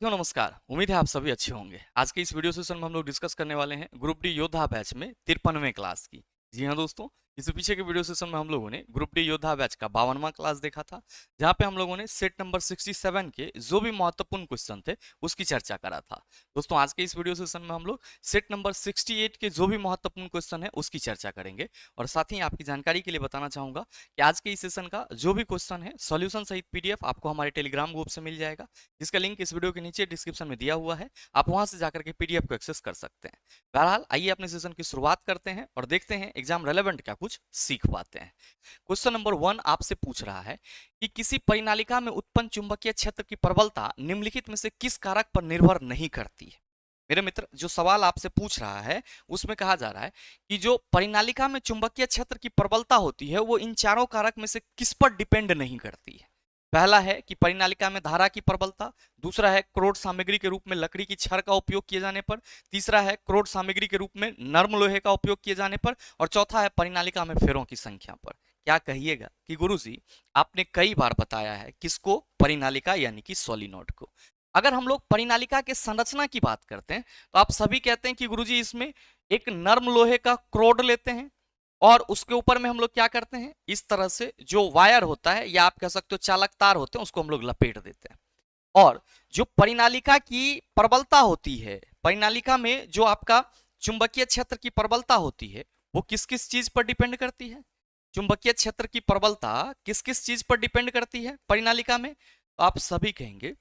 तो नमस्कार। उम्मीद है आप सभी अच्छे होंगे। आज के इस वीडियो सेशन में हम लोग डिस्कस करने वाले हैं ग्रुप डी योद्धा बैच में 53वें क्लास की। जी हाँ दोस्तों, इससे पीछे के वीडियो सेशन में हम लोगों ने ग्रुप डी योद्धा बैच का 52वां क्लास देखा था, जहां पे हम लोगों ने सेट नंबर 67 के जो भी महत्वपूर्ण क्वेश्चन थे उसकी चर्चा करा था। दोस्तों आज के इस वीडियो सेशन में हम लोग सेट नंबर 68 के जो भी महत्वपूर्ण क्वेश्चन है उसकी चर्चा करेंगे। और साथ ही आपकी जानकारी के लिए बताना चाहूंगा कि आज के इस सेशन का जो भी क्वेश्चन है सॉल्यूशन सहित पीडीएफ आपको हमारे टेलीग्राम ग्रुप से मिल जाएगा, जिसका लिंक इस वीडियो के नीचे डिस्क्रिप्शन में दिया हुआ है। आप वहां से जाकर के पीडीएफ को एक्सेस कर सकते हैं। बहरहाल आइए अपने सेशन की शुरुआत करते हैं और देखते हैं एग्जाम रेलेवेंट क्या कुछ सीख पाते हैं। क्वेश्चन नंबर 1 आपसे पूछ रहा है कि किसी परिनालिका में उत्पन्न चुंबकीय क्षेत्र की प्रबलता निम्नलिखित में से किस कारक पर निर्भर नहीं करती है। मेरे मित्र, जो सवाल आपसे पूछ रहा है उसमें कहा जा रहा है कि जो परिनालिका में चुंबकीय क्षेत्र की प्रबलता होती है वो इन चारों कारक में से किस पर डिपेंड नहीं करती है। पहला है कि परिनालिका में धारा की प्रबलता, दूसरा है क्रोड सामग्री के रूप में लकड़ी की छड़ का उपयोग किए जाने पर, तीसरा है क्रोड सामग्री के रूप में नर्म लोहे का उपयोग किए जाने पर, और चौथा है परिनालिका में फेरों की संख्या पर। क्या कहिएगा कि गुरुजी आपने कई बार बताया है किसको, परिनालिका यानी कि सोलिनोइड को। अगर हम लोग परिनालिका के संरचना की बात करते हैं तो आप सभी कहते हैं कि गुरुजी इसमें एक नर्म लोहे का क्रोड लेते हैं और उसके ऊपर में हम लोग क्या करते हैं, इस तरह से जो वायर होता है या आप कह सकते हो चालक तार होते हैं उसको हम लोग लपेट देते हैं। और जो परिनालिका की प्रबलता होती है, परिनालिका में जो आपका चुंबकीय क्षेत्र की प्रबलता होती है वो किस किस चीज पर डिपेंड करती है। चुंबकीय क्षेत्र की प्रबलता किस किस चीज पर डिपेंड करती है परिनालिका में, तो आप सभी कहेंगे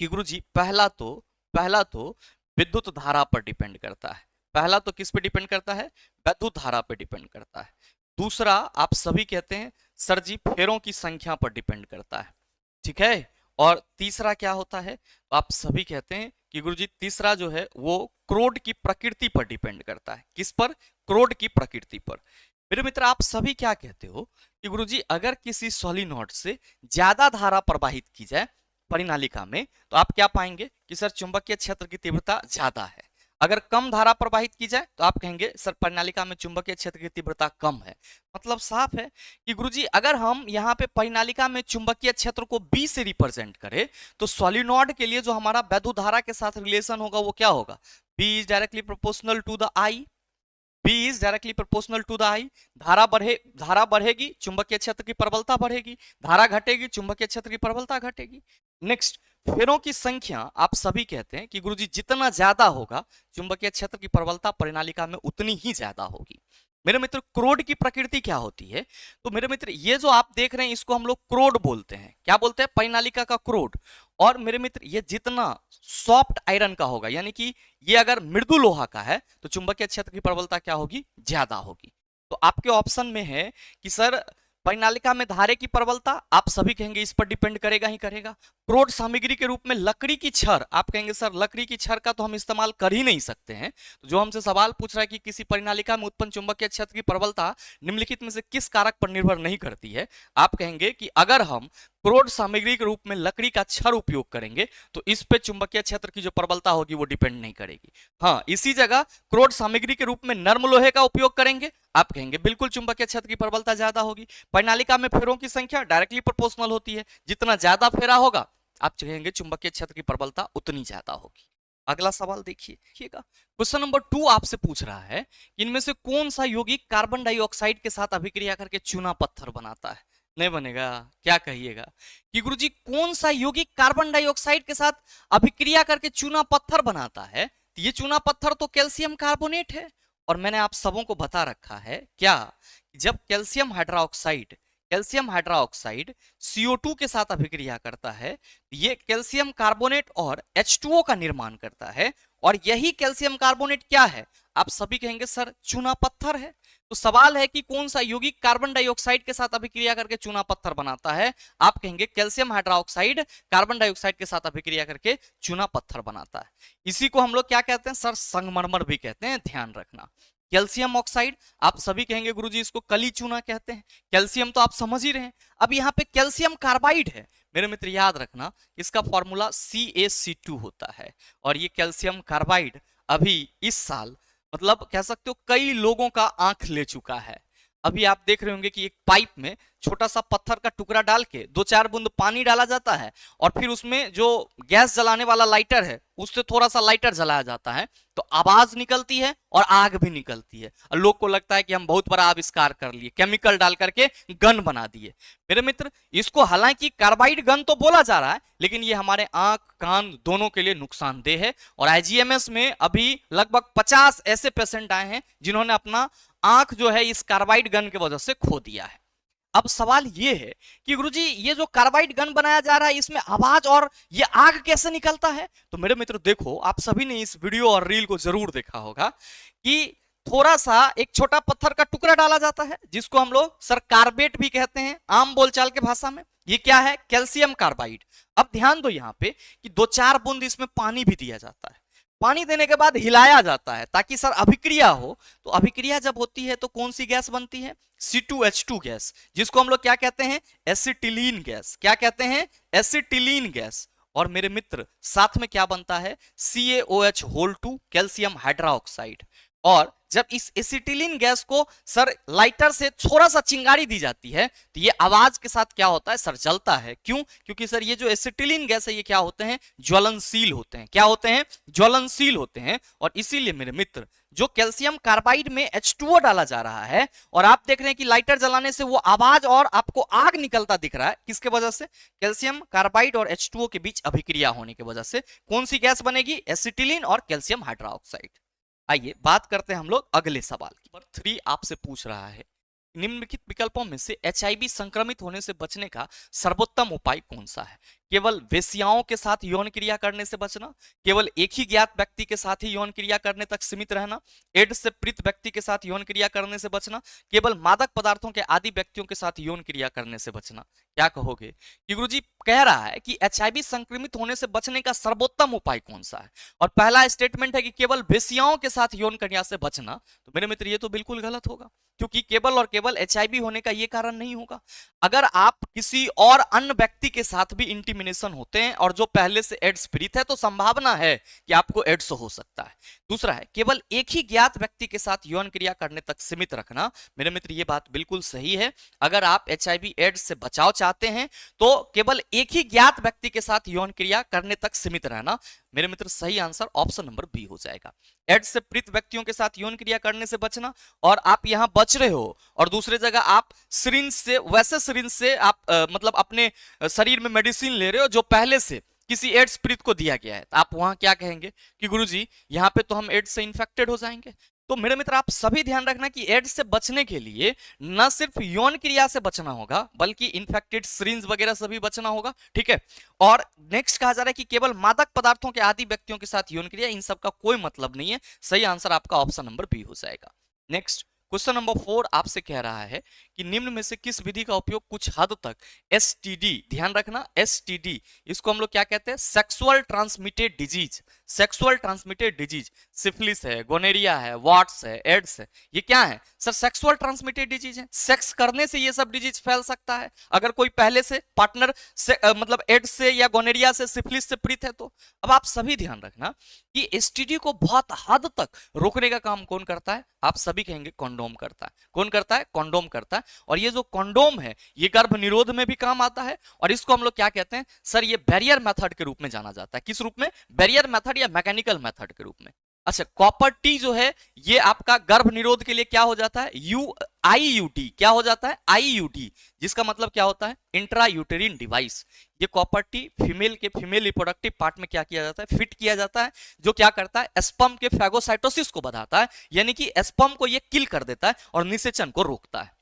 कि गुरुजी पहला तो विद्युत धारा पर डिपेंड करता है। पहला तो किस पे डिपेंड करता है, विद्युत धारा पे डिपेंड करता है। दूसरा आप सभी कहते हैं सर जी फेरों की संख्या पर डिपेंड करता है, ठीक है। और तीसरा क्या होता है, तो आप सभी कहते हैं कि गुरुजी तीसरा जो है वो क्रोड की प्रकृति पर डिपेंड करता है। किस पर, क्रोड की प्रकृति पर। मेरे मित्र आप सभी क्या कहते हो कि गुरुजी अगर किसी सोलिनोइड से ज्यादा धारा प्रवाहित की जाए परिनालिका में तो आप क्या पाएंगे कि सर चुंबकीय क्षेत्र की तीव्रता ज्यादा है। अगर कम धारा प्रवाहित की जाए तो आप कहेंगे सर परिनालिका में चुंबकीय क्षेत्र की तीव्रता कम है। मतलब साफ है कि गुरुजी अगर हम यहाँ पे परिनालिका में चुंबकीय क्षेत्र को बी से रिप्रेजेंट करें तो सोलिनोइड के लिए जो हमारा वैद्युत धारा के साथ रिलेशन होगा वो क्या होगा, B is directly proportional to the I. B is directly proportional to the I. धारा बढ़ेगी चुंबकीय क्षेत्र की प्रबलता बढ़ेगी, धारा घटेगी चुंबकीय क्षेत्र की प्रबलता घटेगी। नेक्स्ट, फेरों की संख्या आप सभी कहते हैं कि गुरुजी जितना ज्यादा होगा चुंबकीय क्षेत्र की प्रबलता परिनालिका में उतनी ही ज्यादा होगी। मेरे मित्र क्रोड की प्रकृति क्या होती है, तो मेरे मित्र ये जो आप देख रहे हैं इसको हम लोग क्रोड बोलते हैं। क्या बोलते हैं, परिनालिका का क्रोड। और मेरे मित्र ये जितना सॉफ्ट आयरन का होगा, यानी कि ये अगर मृदु लोहा का है तो चुंबकीय क्षेत्र की प्रबलता क्या होगी, ज्यादा होगी। तो आपके ऑप्शन में है कि सर परिनालिका में धारे की प्रबलता, आप सभी कहेंगे इस पर डिपेंड करेगा ही करेगा। क्रोड सामग्री के रूप में लकड़ी की छड़, आप कहेंगे सर लकड़ी की छड़ का तो हम इस्तेमाल कर ही नहीं सकते हैं। तो जो हमसे सवाल पूछ रहा है कि किसी परिनालिका में उत्पन्न चुंबकीय क्षेत्र की प्रबलता निम्नलिखित में से किस कारक पर निर्भर नहीं करती है, आप कहेंगे कि अगर हम क्रोड सामग्री के रूप में लकड़ी का छड़ उपयोग करेंगे तो इस पे चुंबकीय क्षेत्र की जो प्रबलता होगी वो डिपेंड नहीं करेगी। हाँ, इसी जगह क्रोड सामग्री के रूप में नर्म लोहे का उपयोग करेंगे, आप कहेंगे बिल्कुल चुंबकीय क्षेत्र की प्रबलता ज्यादा होगी। परिनालिका में फेरों की संख्या डायरेक्टली प्रोपोर्शनल होती है, जितना ज्यादा फेरा होगा आप कहेंगे चुंबकीय क्षेत्र की प्रबलता उतनी ज्यादा होगी। अगला सवाल देखिएगा। क्वेश्चन नंबर 2 आपसे पूछ रहा है कि इनमें से कौन सा यौगिक कार्बन डाइऑक्साइड के साथ अभिक्रिया करके चूना पत्थर बनाता है। नहीं बनेगा, क्या कहिएगा कि गुरुजी कौन सा यौगिक कार्बन डाइऑक्साइड के साथ अभिक्रिया करके चूना पत्थर बनाता है। तो ये चूना पत्थर तो कैल्शियम कार्बोनेट है। और मैंने आप सबों को बता रखा है क्या, जब कैल्शियम हाइड्रोक्साइड CO2 के साथ अभिक्रिया करता है, ये कैल्शियम कार्बोनेट और H2O का निर्माण करता है। और यही कैल्शियम कार्बोनेट क्या है, आप सभी कहेंगे सर चूना पत्थर है। तो सवाल है कि कौन सा यौगिक कार्बन डाइऑक्साइड के साथ अभिक्रिया करके चूना पत्थर बनाता है, आप कहेंगे कैल्शियम हाइड्रोक्साइड कार्बन डाइऑक्साइड के साथ अभिक्रिया करके चूना पत्थर बनाता है। इसी को हम लोग क्या कहते हैं सर, संगमरमर भी कहते हैं, ध्यान रखना। कैल्शियम ऑक्साइड आप सभी कहेंगे गुरुजी इसको कली चूना कहते हैं। कैल्शियम तो आप समझ ही रहे हैं। अब यहाँ पे कैल्शियम कार्बाइड है, मेरे मित्र याद रखना इसका फॉर्मूला CaC2 होता है। और ये कैल्शियम कार्बाइड अभी इस साल मतलब कह सकते हो कई लोगों का आंख ले चुका है। अभी आप देख रहे होंगे कि एक पाइप में छोटा सा पत्थर का टुकड़ा डाल के 2-4 बूंद पानी डाला जाता है और फिर उसमें जो गैस जलाने वाला लाइटर है उससे थोड़ा सा लाइटर जलाया जाता है, तो आवाज निकलती है और आग भी निकलती है और लोग को लगता है कि हम बहुत बड़ा आविष्कार कर लिए, केमिकल डाल करके गन बना दिए। मेरे मित्र, इसको हालांकि कार्बाइड गन तो बोला जा रहा है, लेकिन ये हमारे आंख कान दोनों के लिए नुकसानदेह है। और आईजीएमएस में अभी लगभग 50 ऐसे पेशेंट आए हैं जिन्होंने अपना आंख जो है इस कार्बाइड गन की वजह से खो दिया है। अब सवाल ये है कि गुरुजी ये जो कार्बाइड गन बनाया जा रहा है इसमें आवाज और ये आग कैसे निकलता है? तो मेरे मित्र देखो, आप सभी ने इस वीडियो और रील को जरूर देखा होगा कि थोड़ा सा एक छोटा पत्थर का टुकड़ा डाला जाता है जिसको हम लोग सर कार्बेट भी कहते हैं आम बोलचाल के भाषा में। ये क्या है? Calcium carbide. अब ध्यान दो यहाँ पे कि 2-4 बूंद इसमें पानी भी दिया जाता है। पानी देने के बाद हिलाया जाता है ताकि सर अभिक्रिया हो। तो अभिक्रिया जब होती है तो कौन सी गैस बनती है? C2H2 गैस, जिसको हम लोग क्या कहते हैं? Acetylene gas. क्या कहते हैं? Acetylene gas. और मेरे मित्र साथ में क्या बनता है? CaOH2 calcium hydroxide. और जब इस एसिटिलीन गैस को सर लाइटर से थोड़ा सा चिंगारी दी जाती है तो ये आवाज के साथ क्या होता है सर? जलता है। क्यों? क्योंकि सर ये जो एसिटिलीन गैस है ये क्या होते हैं? ज्वलनशील होते हैं। क्या होते हैं? ज्वलनशील होते हैं। और इसीलिए मेरे मित्र जो कैल्शियम कार्बाइड में H2O डाला जा रहा है और आप देख रहे हैं कि लाइटर जलाने से वो आवाज और आपको आग निकलता दिख रहा है, किसके वजह से? कैल्शियम कार्बाइड और H2O के बीच अभिक्रिया होने की वजह से कौन सी गैस बनेगी? एसिटिलीन और कैल्शियम हाइड्रोक्साइड। आइए बात करते हैं हम लोग अगले सवाल की। नंबर 3 आपसे पूछ रहा है, निम्नलिखित विकल्पों में से एचआईवी संक्रमित होने से बचने का सर्वोत्तम उपाय कौन सा है? केवल वेश्याओं के साथ यौन क्रिया करने से बचना, केवल एक ही ज्ञात व्यक्ति के साथ ही यौन क्रिया करने तक सीमित रहना, एड्स से पीड़ित व्यक्ति के साथ यौन क्रिया करने से बचना, केवल मादक पदार्थों के आदि व्यक्तियों के साथ यौन क्रिया करने से बचना। क्या कहोगे कि गुरुजी कह रहा है कि एचआईवी संक्रमित होने से बचने का सर्वोत्तम उपाय कौन सा है और पहला स्टेटमेंट है कि केवल वेश्याओं के साथ यौन क्रिया से बचना। तो मेरे मित्र ये तो बिल्कुल गलत होगा, क्योंकि केवल और केवल एचआईवी होने का ये कारण नहीं होगा। अगर आप किसी और अन्य व्यक्ति के साथ भी इंटिमिनेशन होते हैं और जो पहले से एड्स पीड़ित है तो संभावना है कि आपको एड्स हो सकता है। दूसरा है केवल एक ही ज्ञात व्यक्ति के साथ यौन क्रिया करने तक सीमित रखना। मेरे मित्र ये बात बिल्कुल सही है। अगर आप एचआईवी एड्स से बचाव चाहते हैं तो केवल एक ही ज्ञात व्यक्ति के साथ यौन क्रिया करने तक सीमित रहना। मेरे मित्र सही आंसर ऑप्शन नंबर बी हो जाएगा। एड्स से पीड़ित व्यक्तियों के साथ यौन क्रिया करने से बचना और आप यहां बच रहे हो और दूसरे जगह आप सिरिंज से, वैसे सिरिंज से आप मतलब अपने शरीर में मेडिसिन ले रहे हो जो पहले से किसी एड्स पीड़ित को दिया गया है, तो आप वहां क्या कहेंगे कि गुरुजी यहां पे तो हम एड्स से इन्फेक्टेड हो जाएंगे। तो मेरे मित्र आप सभी ध्यान रखना कि एड्स से बचने के लिए न सिर्फ यौन क्रिया से बचना होगा बल्कि इन्फेक्टेड सिरिंज वगैरह से भी बचना होगा। ठीक है। और नेक्स्ट कहा जा रहा है कि केवल मादक पदार्थों के आदि व्यक्तियों के साथ यौन क्रिया, इन सब का कोई मतलब नहीं है। सही आंसर आपका ऑप्शन नंबर बी हो जाएगा। नेक्स्ट क्वेश्चन नंबर 4 आपसे कह रहा है कि निम्न में से किस विधि का उपयोग कुछ हद तक एसटीडी, ध्यान रखना एसटीडी, इसको हम लोग क्या कहते हैं? Sexual transmitted disease. Sexual transmitted disease syphilis है, गोनेरिया है, वाट्स है, एड्स है, ये क्या है सर? सेक्सुअल ट्रांसमिटेड डिजीज है। सेक्स करने से ये सब डिजीज फैल सकता है अगर कोई पहले से पार्टनर से मतलब एड्स से या गोनेरिया से, सिफिलिस से पीड़ित है तो। अब आप सभी ध्यान रखना कि एसटीडी को बहुत हद तक रोकने का काम कौन करता है? आप सभी कहेंगे कॉन्डोम करता है। कौन करता है? कॉन्डोम करता है। और ये जो कॉन्डोम है ये गर्भ निरोध में भी काम आता है और इसको हम लोग क्या कहते हैं सर? ये बैरियर मेथड के रूप में जाना जाता है। किस रूप में? बैरियर मेथड या मैकेनिकल मेथड के रूप में। अच्छा, कॉपर टी जो है ये आपका गर्भ निरोध के लिए क्या हो जाता है? आईयूटी। क्या हो जाता है? आईयूटी, जिसका मतलब क्या होता है? Intra uterine device. ये copper T female reproductive part में क्या किया जाता है? फिट किया जाता है, जो क्या करता है? स्पर्म के फैगोसाइटोसिस को बढ़ाता है, यानी कि स्पर्म को ये किल कर देता है और निषेचन को रोकता है।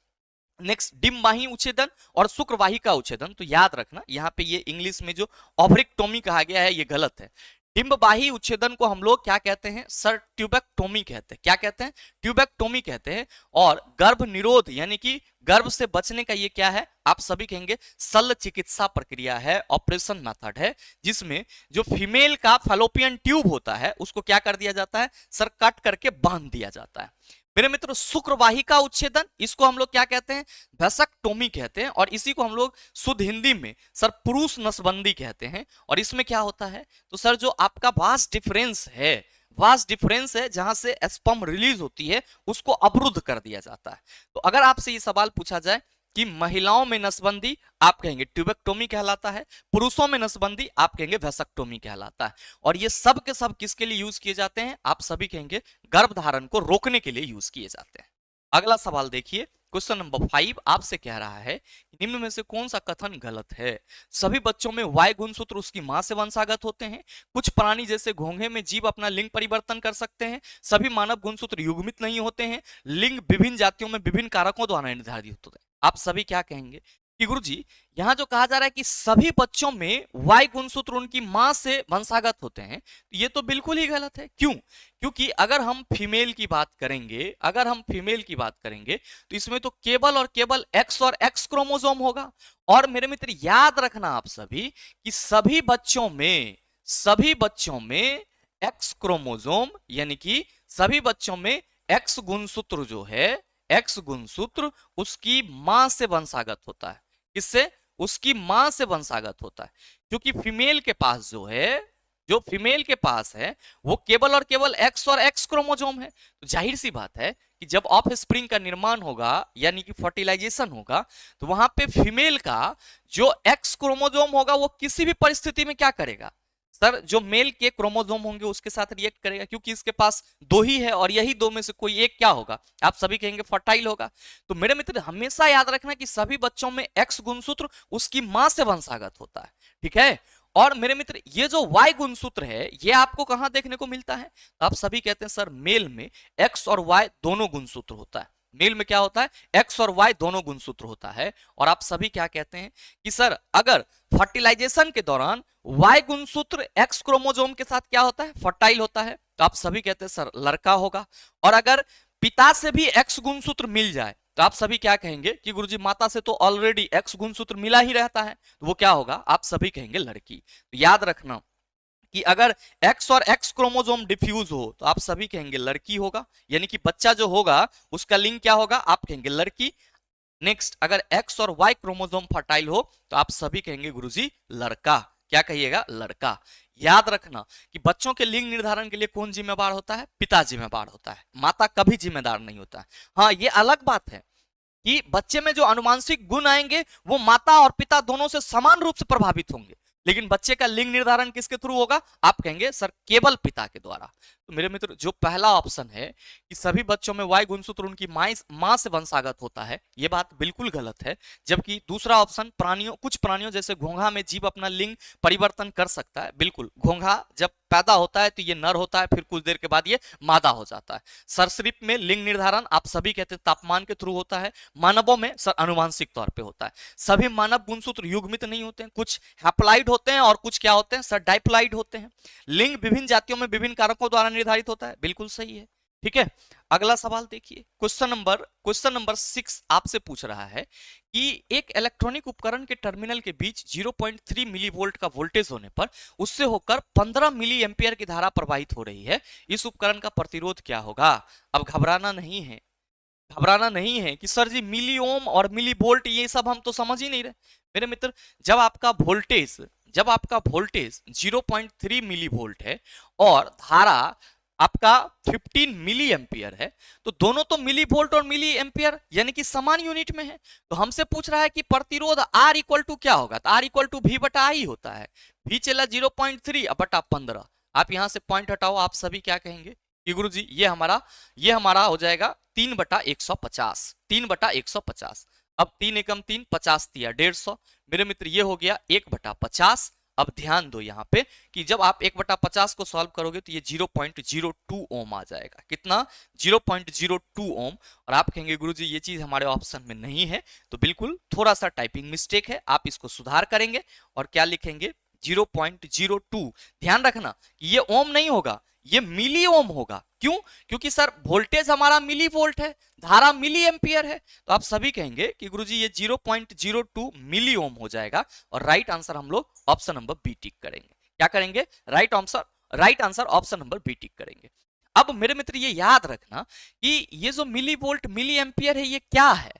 नेक्स्ट डिम्बाही उच्छेदन और शुक्रवाही का उच्छेदन। तो याद रखना यहाँ पे ये इंग्लिश में जो ओवरिक्टोमी कहा गया है ये गलत है। डिम्बवाही उच्छेदन को हम लोग क्या कहते हैं सर? ट्यूबेक्टोमी कहते हैं। क्या कहते हैं? ट्यूबेक्टोमी कहते हैं। और गर्भ निरोध यानी कि गर्भ से बचने का ये क्या है? आप सभी कहेंगे शल्य चिकित्सा प्रक्रिया है, ऑपरेशन मेथड है, जिसमें जो फीमेल का फैलोपियन ट्यूब होता है उसको क्या कर दिया जाता है सर? कट करके बांध दिया जाता है। मेरे मित्रों शुक्रवाही का उच्छेदन, इसको हम लोग क्या कहते हैं? वैसेक्टोमी कहते हैं और इसी को हम लोग शुद्ध हिंदी में सर पुरुष नसबंदी कहते हैं। और इसमें क्या होता है? तो सर जो आपका वास्ट डिफरेंस है वास डिफरेंस है जहां से स्पर्म रिलीज होती है उसको अवरुद्ध कर दिया जाता है। तो अगर आपसे ये सवाल पूछा जाए कि महिलाओं में नसबंदी, आप कहेंगे ट्यूबेक्टोमी कहलाता है, पुरुषों में नसबंदी आप कहेंगे वेसक्टोमी कहलाता है। और ये सब के सब किसके लिए यूज किए जाते हैं, आप सभी कहेंगे गर्भधारण को रोकने के लिए यूज किए जाते हैं। अगला सवाल देखिए, क्वेश्चन नंबर 5 आपसे कह रहा है निम्न में से कौन सा कथन गलत है। सभी बच्चों में वाई गुणसूत्र उसकी मां से वंशागत होते हैं। कुछ प्राणी जैसे घोंघे में जीव अपना लिंग परिवर्तन कर सकते हैं। सभी मानव गुणसूत्र युग्मित नहीं होते हैं। लिंग विभिन्न जातियों में विभिन्न कारकों द्वारा निर्धारित होते हैं। आप सभी क्या कहेंगे कि गुरुजी यहां जो कहा जा रहा है कि सभी बच्चों में वाई गुणसूत्र उनकी मां से वंशागत होते हैं, तो ये तो बिल्कुल ही गलत है। क्यों? क्योंकि अगर हम फीमेल की बात करेंगे, तो इसमें तो केवल और केवल एक्स और एक्स क्रोमोसोम होगा। और मेरे मित्र याद रखना आप सभी कि सभी बच्चों में एक्स क्रोमोसोम यानी कि सभी बच्चों में एक्स गुणसूत्र जो है, एक्स गुणसूत्र उसकी मां से वंशागत होता है। किससे? उसकी मां से वंशागत होता है। क्योंकि फीमेल के पास है वो केवल और केवल एक्स और एक्स क्रोमोसोम है। तो जाहिर सी बात है कि जब ऑफ स्प्रिंग का निर्माण होगा यानी कि फर्टिलाइजेशन होगा, तो वहां पे फीमेल का जो एक्स क्रोमोसोम होगा वो किसी भी परिस्थिति में क्या करेगा सर, जो मेल के क्रोमोसोम होंगे उसके साथ रिएक्ट करेगा, क्योंकि इसके पास दो ही है और यही दो में से कोई एक क्या होगा, आप सभी कहेंगे फर्टाइल होगा। तो मेरे मित्र हमेशा याद रखना कि सभी बच्चों में एक्स गुणसूत्र उसकी मां से वंशागत होता है, ठीक है। और मेरे मित्र ये जो वाई गुणसूत्र है ये आपको कहां देखने को मिलता है, तो आप सभी कहते हैं सर मेल में एक्स और वाई दोनों गुणसूत्र होता है। मेल में क्या होता है, एक्स और वाई दोनों गुणसूत्र होता है। और आप सभी क्या कहते हैं कि सर अगर फर्टिलाइजेशन के दौरान वाई गुणसूत्र एक्स क्रोमोसोम के साथ क्या होता है, फर्टाइल होता है, तो आप सभी कहते हैं सर लड़का होगा। और अगर पिता से भी एक्स गुणसूत्र मिल जाए तो आप सभी क्या कहेंगे कि गुरुजी माता से तो ऑलरेडी एक्स गुणसूत्र मिला ही रहता है, तो वो क्या होगा, आप सभी कहेंगे लड़की। तो याद रखना कि अगर एक्स और एक्स क्रोमोसोम डिफ्यूज हो तो आप सभी कहेंगे लड़की होगा, यानी कि बच्चा जो होगा उसका लिंग क्या होगा, आप कहेंगे लड़की। नेक्स्ट, अगर एक्स और वाई क्रोमोसोम फर्टाइल हो तो आप सभी कहेंगे गुरुजी लड़का। क्या कहिएगा, लड़का। याद रखना कि बच्चों के लिंग निर्धारण के लिए कौन जिम्मेवार होता है, पिता जिम्मेवार होता है, माता कभी जिम्मेदार नहीं होता है। हाँ, ये अलग बात है कि बच्चे में जो अनुवांशिक गुण आएंगे वो माता और पिता दोनों से समान रूप से प्रभावित होंगे, लेकिन बच्चे का लिंग निर्धारण किसके थ्रू होगा, आप कहेंगे सर केवल पिता के द्वारा। तो मेरे मित्र जो पहला ऑप्शन है कि सभी बच्चों में वाई गुणसूत्र उनकी मां से वंशागत होता है, ये बात बिल्कुल गलत है। जबकि दूसरा ऑप्शन कुछ प्राणियों जैसे घोंघा में जीव अपना लिंग परिवर्तन कर सकता है, बिल्कुल। घोंघा जब पैदा होता है तो ये नर होता है, फिर कुछ देर के बाद ये मादा हो जाता है। सरीसृप में लिंग निर्धारण आप सभी कहते हैं तापमान के थ्रू होता है, मानवों में सर अनुवांशिक तौर पे होता है। सभी मानव गुणसूत्र युग्मित नहीं होते हैं, कुछ हैप्लॉइड होते हैं और कुछ क्या होते हैं सर, डाइप्लॉइड होते हैं। लिंग विभिन्न जातियों में विभिन्न कारकों द्वारा निर्धारित होता है, बिल्कुल सही है, ठीक है। अगला सवाल देखिए, क्वेश्चन नंबर 6 आपसे पूछ रहा है कि एक इलेक्ट्रॉनिक उपकरण के टर्मिनल के बीच 0.3 मिलीवोल्ट का वोल्टेज होने पर उससे होकर 15 मिली एम्पियर की धारा प्रवाहित हो रही है। इस उपकरण का प्रतिरोध क्या होगा। अब घबराना नहीं है कि सर जी मिली ओम और मिली वोल्ट ये सब हम तो समझ ही नहीं रहे। मेरे मित्र जब आपका वोल्टेज 0.3 मिली वोल्ट है और धारा आपका 15 मिली एम्पियर है, तो दोनों तो मिली वोल्ट और मिली एम्पियर यानी कि समान यूनिट में है। तो हमसे पूछ रहा है कि प्रतिरोध R इक्वल टू क्या होगा, तो R इक्वल टू V बटा I होता है। V चला 0.3 बटा 15। आप यहां से पॉइंट हटाओ, आप सभी क्या कहेंगे कि गुरुजी ये हमारा हो जाएगा 3 बटा 150, 3 बटा 150। अब 3 एकम 3, 50 दिया 150। मेरे मित्र ये हो गया 1 बटा 50। अब ध्यान दो यहाँ पे कि जब आप 1 बटा 50 को सॉल्व करोगे तो ये 0.02 ओम आ जाएगा। कितना, 0.02 ओम। और आप कहेंगे गुरुजी ये चीज हमारे ऑप्शन में नहीं है, तो बिल्कुल थोड़ा सा टाइपिंग मिस्टेक है, आप इसको सुधार करेंगे और क्या लिखेंगे 0.02। ध्यान रखना कि ये ओम नहीं होगा, ये मिली ओम होगा। क्यों? क्योंकि सर वोल्टेज हमारा मिली वोल्ट है, धारा मिली एम्पियर है। तो आप सभी कहेंगे कि गुरुजी ये 0.02 मिली ओम हो जाएगा। और राइट आंसर हम लोग ऑप्शन नंबर बी टिक करेंगे। क्या करेंगे, right answer option number B tick करेंगे। अब मेरे मित्र ये याद रखना कि ये जो मिली वोल्ट मिली एम्पियर है ये क्या है।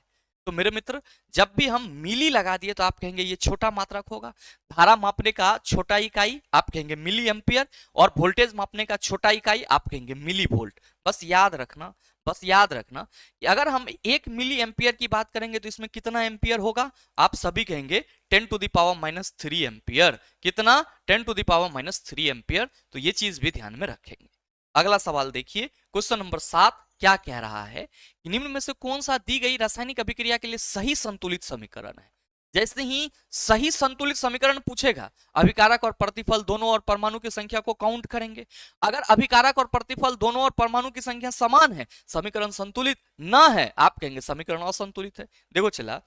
तो मेरे मित्र जब भी हम मिली लगा दिए तो आप कहेंगे ये छोटा मात्रक होगा। धारा मापने का छोटा इकाई आप कहेंगे मिली एम्पियर, और वोल्टेज मापने का छोटा इकाई आप कहेंगे मिली वोल्ट। बस याद रखना, बस याद रखना कि अगर हम 1 मिली एम्पियर की बात करेंगे तो इसमें कितना एम्पियर होगा, आप सभी कहेंगे 10⁻³ एम्पियर। कितना? 10⁻³ एम्पियर। तो ये चीज भी ध्यान में रखेंगे। अगला सवाल देखिए, क्वेश्चन नंबर 7 क्या कह रहा है कि निम्न में से कौन सा दी गई रासायनिक अभिक्रिया के लिए सही संतुलित समीकरण है। जैसे ही सही संतुलित समीकरण पूछेगा, अभिकारक और प्रतिफल दोनों और परमाणु की संख्या को काउंट करेंगे। अगर अभिकारक और प्रतिफल दोनों और परमाणु की संख्या समान है, समीकरण संतुलित ना है, आप कहेंगे समीकरण असंतुलित है। देखो चला,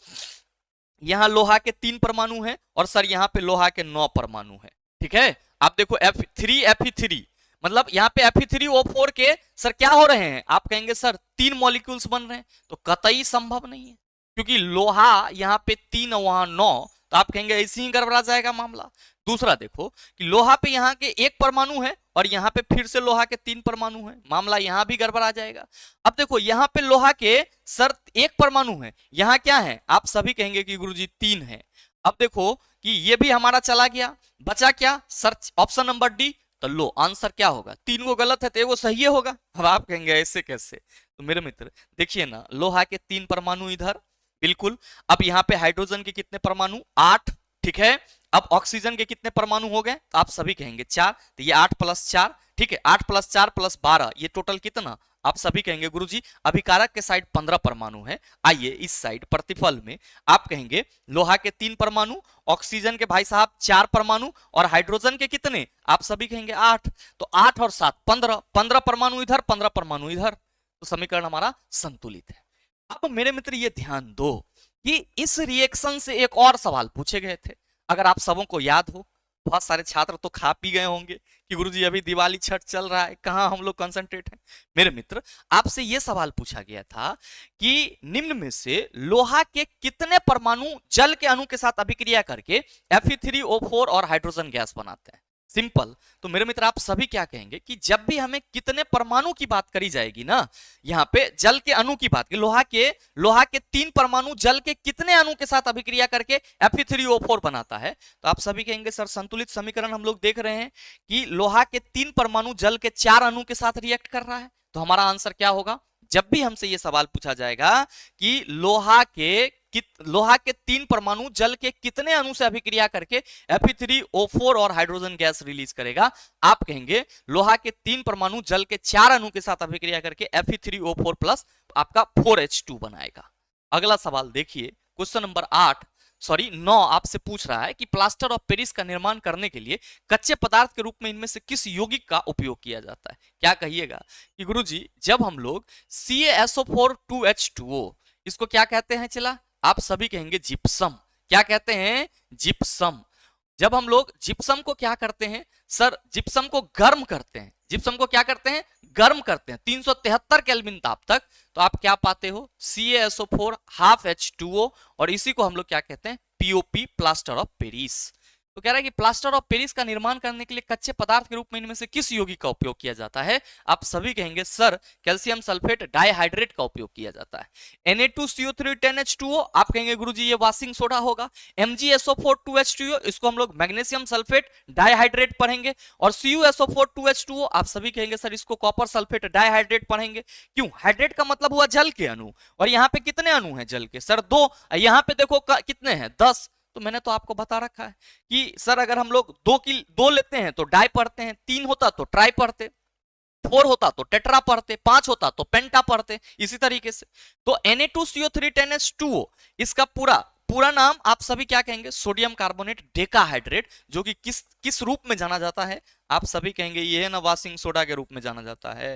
यहां लोहा के 3 परमाणु हैं और सर यहां पे लोहा के 9 परमाणु हैं। ठीक है, आप देखो Fe3 मतलब यहाँ पे Fe3O4 के सर क्या हो रहे हैं, आप कहेंगे सर 3 मॉलिक्यूल्स बन रहे हैं। तो कतई संभव नहीं है, क्योंकि लोहा यहाँ पे 3 और वहां 9, तो आप कहेंगे ऐसे ही गड़बड़ा जाएगा मामला। दूसरा देखो कि लोहा पे यहाँ के 1 परमाणु है और यहाँ पे फिर से लोहा के 3 परमाणु है, मामला यहाँ भी गड़बड़ा जाएगा। अब देखो यहाँ पे लोहा के सर 1 परमाणु है, यहाँ क्या है, आप सभी कहेंगे कि गुरुजी 3 है। अब देखो कि ये भी हमारा चला गया, बचा क्या सर, ऑप्शन नंबर डी। तो लो आंसर क्या होगा, 3 को गलत है तो एगो सही होगा। अब आप कहेंगे ऐसे कैसे, तो मेरे मित्र देखिए ना, लोहा के 3 परमाणु इधर, बिल्कुल। अब यहाँ पे हाइड्रोजन के कितने परमाणु, 8। ठीक है, अब ऑक्सीजन के कितने परमाणु हो गए, तो आप सभी कहेंगे 4। तो ये 8 + 4, ठीक है, 8 + 4 + 12, ये टोटल कितना, आप सभी कहेंगे गुरुजी अभिकारक के साइड 15 परमाणु है। आइए इस साइड प्रतिफल में आप कहेंगे लोहा के 3 परमाणु, ऑक्सीजन के भाई साहब 4 परमाणु, और हाइड्रोजन के कितने, आप सभी कहेंगे 8। तो 8 और 7 15 परमाणु इधर, 15 परमाणु इधर, तो समीकरण हमारा संतुलित है। अब मेरे मित्र ये ध्यान दो कि इस रिएक्शन से एक और सवाल पूछे गए थे, अगर आप सबों को याद हो। बहुत सारे छात्र तो खा पी गए होंगे कि गुरुजी अभी दिवाली छठ चल रहा है, कहां हम लोग कंसंट्रेट हैं। मेरे मित्र आपसे यह सवाल पूछा गया था कि निम्न में से लोहा के कितने परमाणु जल के अणु के साथ अभिक्रिया करके Fe3O4 और हाइड्रोजन गैस बनाते हैं। सिंपल। तो मेरे मित्र आप सभी क्या कहेंगे कि जब भी हमें कितने परमाणु की बात करी जाएगी ना, यहाँ पे जल के अणु की बात की, लोहा के 3 परमाणु जल के कितने अणु के साथ अभिक्रिया करके Fe3O4 बनाता है, तो आप सभी कहेंगे सर संतुलित समीकरण हम लोग देख रहे हैं कि लोहा के 3 परमाणु जल के 4 अणु के साथ रिएक्ट कर रहा है। तो हमारा आंसर क्या होगा, जब भी हमसे यह सवाल पूछा जाएगा कि लोहा के 3 परमाणु जल के कितने अणु से अभिक्रिया करके Fe3O4 और हाइड्रोजन गैस रिलीज करेगा, आप कहेंगे लोहा के 3 परमाणु जल के 4 अणु के साथ अभिक्रिया करके Fe3O4 प्लस आपका 4H2 बनाएगा। अगला सवाल देखिए, क्वेश्चन नंबर 9 आपसे पूछ रहा है कि प्लास्टर ऑफ पेरिस का निर्माण करने के लिए कच्चे पदार्थ के रूप में इनमें से किस यौगिक का उपयोग किया जाता है। क्या कहिएगा कि गुरुजी जब हम लोग CaSO4 2H2O, इसको क्या कहते हैं, चला आप सभी कहेंगे जिप्सम। क्या कहते हैं, जिप्सम। जब हम लोग जिप्सम को क्या करते हैं सर, जिप्सम को गर्म करते हैं, जिप्सम को क्या करते हैं, गर्म करते हैं 373 केल्विन ताप तक, तो आप क्या पाते हो, CaSO4 हाफ H2O, और इसी को हम लोग क्या कहते हैं, POP, प्लास्टर ऑफ पेरिस। तो कह रहा है कि प्लास्टर ऑफ पेरिस का निर्माण करने के लिए कच्चे पदार्थ के रूप में इनमें से किस यौगिक का उपयोग किया जाता है, आप सभी कहेंगे सर कैल्शियम सल्फेट डाइहाइड्रेट का उपयोग किया जाता है। Na2CO3 10H2O, आप कहेंगे गुरुजी ये वाशिंग सोडा होगा। MgSO4 2H2O, इसको हम लोग मैग्नीशियम सल्फेट डाइहाइड्रेट पढ़ेंगे। और CuSO4 2H2O, आप सभी कहेंगे सर इसको कॉपर सल्फेट डाइहाइड्रेट पढ़ेंगे। क्यों, हाइड्रेट का मतलब हुआ जल के अणु, और यहाँ पे कितने अणु हैं जल के, सर 2, यहाँ पे देखो कितने हैं, 10। तो मैंने तो आपको बता रखा है कि सर अगर हम लोग 2 लेते हैं तो डाई पढ़ते हैं, 3 होता तो ट्राई पढ़ते, 4 होता तो टेट्रा पढ़ते, 5 होता तो पेंटा पढ़ते, इसी तरीके से। तो Na2CO3 10H2O, इसका पूरा नाम आप सभी क्या कहेंगे, सोडियम कार्बोनेट डेकाहाइड्रेट, जो कि किस रूप में जाना जाता है, आप सभी कहेंगे यह ना वाशिंग सोडा के रूप में जाना जाता है।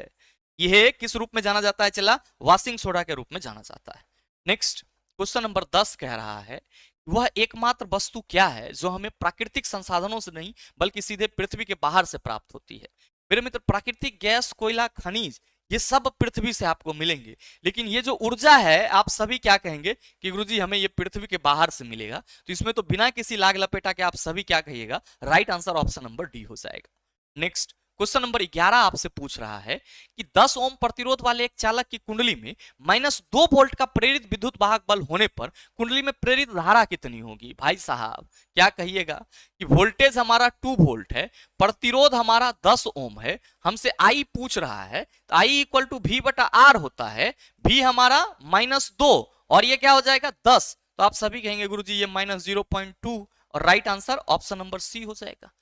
यह किस रूप में जाना जाता है, चला वाशिंग सोडा के रूप में जाना जाता है। नेक्स्ट क्वेश्चन नंबर 10 कह रहा है, वह एकमात्र वस्तु क्या है जो हमें प्राकृतिक संसाधनों से नहीं बल्कि सीधे पृथ्वी के बाहर से प्राप्त होती है। मेरे मित्र प्राकृतिक गैस, कोयला, खनिज ये सब पृथ्वी से आपको मिलेंगे, लेकिन ये जो ऊर्जा है आप सभी क्या कहेंगे कि गुरुजी हमें ये पृथ्वी के बाहर से मिलेगा। तो इसमें तो बिना किसी लाग लपेटा के आप सभी क्या कहिएगा, right answer option number D हो जाएगा। नेक्स्ट क्वेश्चन नंबर 11 आपसे पूछ रहा है कि 10 ओम प्रतिरोध वाले एक चालक की कुंडली में -2 वोल्ट का प्रेरित विद्युत वाहक बल होने पर कुंडली में प्रेरित धारा कितनी होगी। भाई साहब क्या कहिएगा कि वोल्टेज हमारा 2 वोल्ट है, प्रतिरोध हमारा 10 ओम है, हमसे आई पूछ रहा है, तो आई इक्वल टू V बटा आर होता है, V हमारा -2 और ये क्या हो जाएगा 10, तो आप सभी कहेंगे गुरुजी ये -0.2 और right answer option number C हो जाएगा।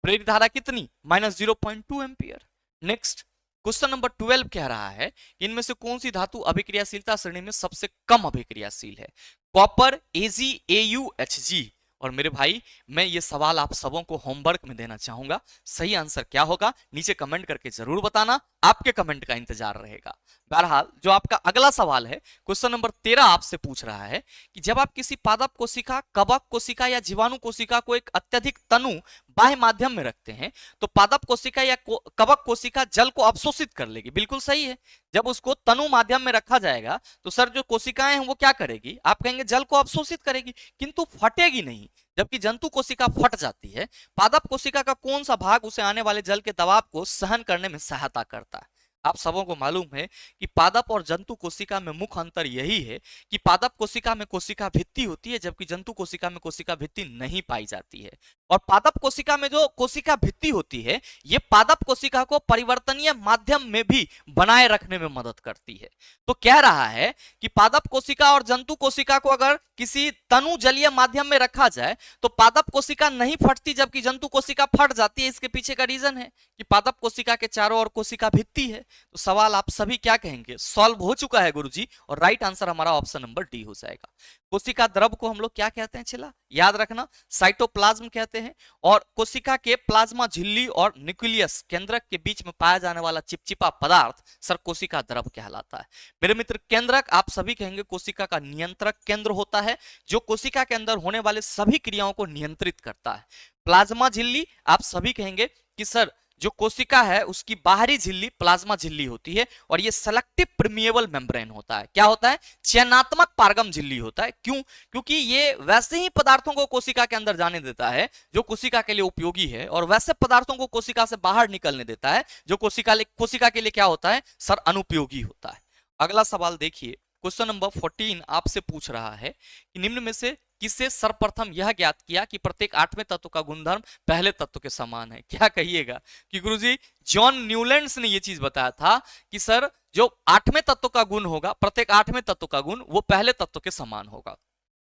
प्रेरित धारा कितनी -0.2 एम्पियर। नेक्स्ट क्वेश्चन नंबर 12 कह रहा है कि इनमें से कौन सी धातु अभिक्रियाशीलता श्रेणी में सबसे कम अभिक्रियाशील है। कॉपर, एजी, एयू, एचजी। और मेरे भाई मैं ये सवाल आप सबों को होमवर्क में देना चाहूंगा, सही आंसर क्या होगा नीचे कमेंट करके जरूर बताना, आपके कमेंट का इंतजार रहेगा। बहरहाल जो आपका अगला सवाल है क्वेश्चन नंबर 13 आपसे पूछ रहा है कि जब आप किसी पादप कोशिका, कवक कोशिका या जीवाणु कोशिका को एक अत्यधिक तनु बाह्य माध्यम में रखते हैं तो पादप कोशिका या कवक कोशिका जल को अवशोषित कर लेगी। बिल्कुल सही है, जब उसको तनु माध्यम में रखा जाएगा तो सर जो कोशिकाएं हैं वो क्या करेगी, आप कहेंगे जल को अवशोषित करेगी, किंतु फटेगी नहीं। जबकि जंतु कोशिका फट जाती है, पादप कोशिका का कौन सा भाग उसे आने वाले जल के दबाव को सहन करने में सहायता करता है। आप सबों को मालूम है कि पादप और जंतु कोशिका में मुख्य अंतर यही है कि पादप कोशिका में कोशिका भित्ति होती है जबकि जंतु कोशिका में कोशिका भित्ति नहीं पाई जाती है। और पादप कोशिका में जो कोशिका भित्ति होती है ये पादप कोशिका को परिवर्तनीय माध्यम में भी बनाए रखने में मदद करती है। तो कह रहा है कि पादप कोशिका और जंतु कोशिका को अगर किसी तनु जलीय माध्यम में रखा जाए तो पादप कोशिका नहीं फटती जबकि जंतु कोशिका फट जाती है। इसके पीछे का रीजन है कि पादप कोशिका के चारों ओर कोशिका भित्ति है। तो सवाल आप सभी क्या कहेंगे, सॉल्व हो चुका है गुरुजी, और राइट आंसर हमारा ऑप्शन नंबर डी हो जाएगा। कोशिका द्रव को हम लोग क्या कहते हैं छिला, याद रखना साइटोप्लाज्म कहते हैं। और कोशिका के प्लाज्मा झिल्ली और न्यूक्लियस केंद्रक के बीच में पाया जाने वाला चिपचिपा पदार्थ सर कोशिका द्रव कहलाता है। मेरे मित्र केंद्रक आप सभी कहेंगे कोशिका का नियंत्रक केंद्र होता है जो कोशिका के अंदर होने वाले सभी क्रियाओं को नियंत्रित करता है। प्लाज्मा झिल्ली आप सभी कहेंगे कि सर जो कोशिका है उसकी बाहरी झिल्ली प्लाज्मा झिल्ली होती है और ये सेलेक्टिव परमिएबल मेम्ब्रेन होता है। क्या होता है, चयनात्मक पारगम झिल्ली होता है। क्यों, क्योंकि ये वैसे ही पदार्थों को कोशिका के अंदर जाने देता है जो कोशिका के लिए उपयोगी है और वैसे पदार्थों को कोशिका से बाहर निकलने देता है जो कोशिका के लिए क्या होता है सर, अनुपयोगी होता है। अगला सवाल देखिए, क्वेश्चन नंबर 14 आपसे पूछ रहा है कि निम्न में से किसे सर्वप्रथम यह ज्ञात किया कि प्रत्येक 8वें तत्व का गुणधर्म पहले तत्व के समान है। क्या कहिएगा कि गुरुजी जॉन न्यूलैंड्स ने यह चीज बताया था कि सर जो 8वें तत्व का गुण होगा, प्रत्येक 8वें तत्व का गुण वो पहले तत्व के समान होगा।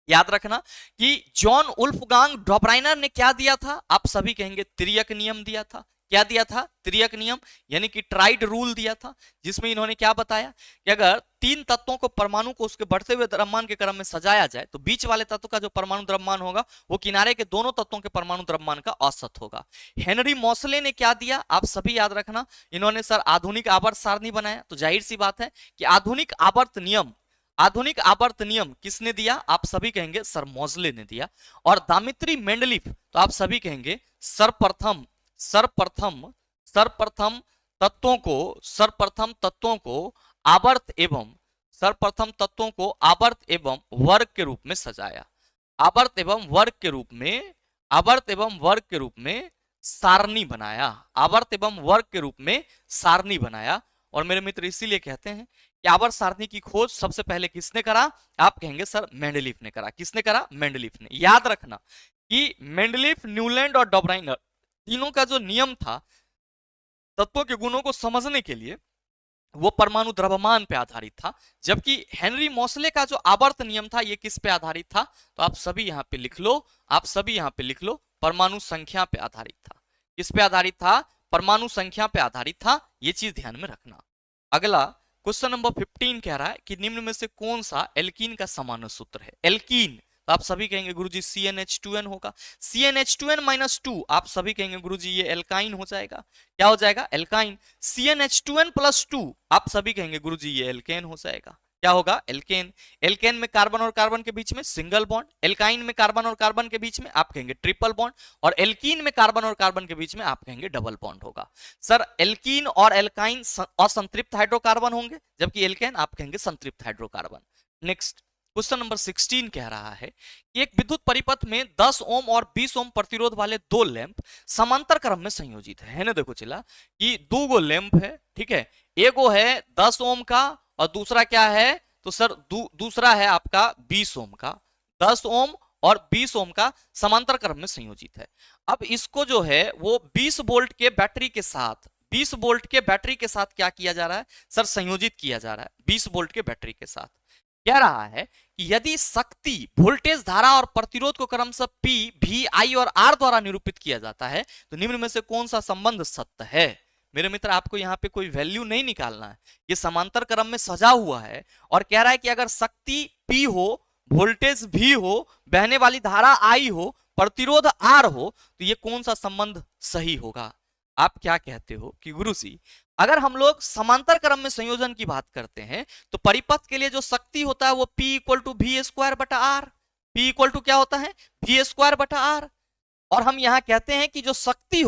याद रखना कि जॉन वुल्फगांग डॉबराइनर ने क्या दिया था, आप सभी कहेंगे त्रियक नियम दिया था। क्या दिया था, त्रियक नियम यानी कि ट्राइड रूल दिया था, जिसमें इन्होंने क्या बताया कि अगर 3 तत्वों को परमाणु को उसके बढ़ते हुए द्रव्यमान के क्रम में सजाया जाए तो बीच वाले तत्व का जो परमाणु द्रव्यमान होगा वो किनारे के दोनों तत्वों के परमाणु द्रव्यमान का औसत होगा। हेनरी मोसले ने क्या दिया, आप सभी याद रखना, इन्होंने सर आधुनिक आवर्त सारणी बनाया। तो जाहिर सी बात है कि आधुनिक आवर्त नियम किसने दिया, आप सभी कहेंगे सर मोसले ने दिया। और दामित्री मेंडलीफ तो आप सभी कहेंगे सर्वप्रथम तत्वों को आवर्त एवं वर्ग के रूप में सजाया, आवर्त एवं वर्ग के रूप में सारणी बनाया। और मेरे मित्र इसीलिए कहते हैं कि आवर्त सारणी की खोज सबसे पहले किसने करा, आप कहेंगे सर मेंडलीफ ने करा। किसने करा, मेंडलीफ ने। याद रखना कि मेंडलीफ, न्यूलैंड और डॉबराइनर तीनों का जो नियम था तत्वों के गुणों को समझने के लिए वो परमाणु द्रव्यमान पे आधारित था, जबकि हेनरी मोसले का जो आवर्त नियम था ये किस पे आधारित था, तो आप सभी यहाँ पे लिख लो, परमाणु संख्या पे आधारित था। किस पे आधारित था, परमाणु संख्या पे आधारित था, ये चीज ध्यान में रखना। अगला क्वेश्चन नंबर 15 कह रहा है कि निम्न में से कौन सा एल्कीन का सामान्य सूत्र है। एल्कीन तो आप सभी कहेंगे गुरुजी CnH2n होगा। CnH2n-2 आप सभी कहेंगे गुरुजी ये एल्काइन हो जाएगा। क्या हो जाएगा, एल्काइन। CnH2n+2 आप सभी कहेंगे गुरुजी ये एल्केन हो जाएगा। क्या होगा, एल्केन। एल्केन में कार्बन और कार्बन के बीच में सिंगल बॉन्ड, एल्काइन में कार्बन और कार्बन के बीच में आप कहेंगे ट्रिपल बॉन्ड, और एल्कीन में कार्बन और कार्बन के बीच में आप कहेंगे डबल बॉन्ड होगा। सर एल्कीन और एल्काइन असंतृप्त हाइड्रोकार्बन होंगे जबकि एल्केन आप कहेंगे संतृप्त हाइड्रोकार्बन। नेक्स्ट क्वेश्चन नंबर 16 कह रहा है कि एक विद्युत परिपथ में 10 ओम और 20 ओम प्रतिरोध वाले दो लैंप समांतर क्रम में संयोजित है ना। देखो चिल्ला कि दो गो लैंप है, ठीक है, एगो है 10 ओम का और दूसरा क्या है, तो सर दूसरा है आपका 20 ओम का। 10 ओम और 20 ओम का समांतर क्रम में संयोजित है। अब इसको जो है वो 20 वोल्ट के बैटरी के साथ 20 वोल्ट के बैटरी के साथ क्या किया जा रहा है सर, संयोजित किया जा रहा है 20 वोल्ट के बैटरी के साथ। कह रहा है कि यदि शक्ति, वोल्टेज, धारा और प्रतिरोध को क्रमशः P, V, I और R द्वारा निरूपित किया जाता है तो निम्न में से कौन सा संबंध सत्य है। मेरे मित्र आपको यहाँ पे कोई वैल्यू नहीं निकालना है, ये समांतर क्रम में सजा हुआ है और कह रहा है कि अगर शक्ति P हो, वोल्टेज V हो, बहने वाली धारा I हो, प्रतिरोध R हो तो ये कौन सा संबंध सही होगा। आप क्या कहते हो कि गुरु जी अगर हम लोग समांतर क्रम में संयोजन की बात करते हैं तो परिपथ के लिए जो शक्ति होता है वो P equal to V square बटा आर, P इक्वल टू क्या होता है वी स्क्वायर बटा आर। और हम यहां कहते हैं कि जो शक्ति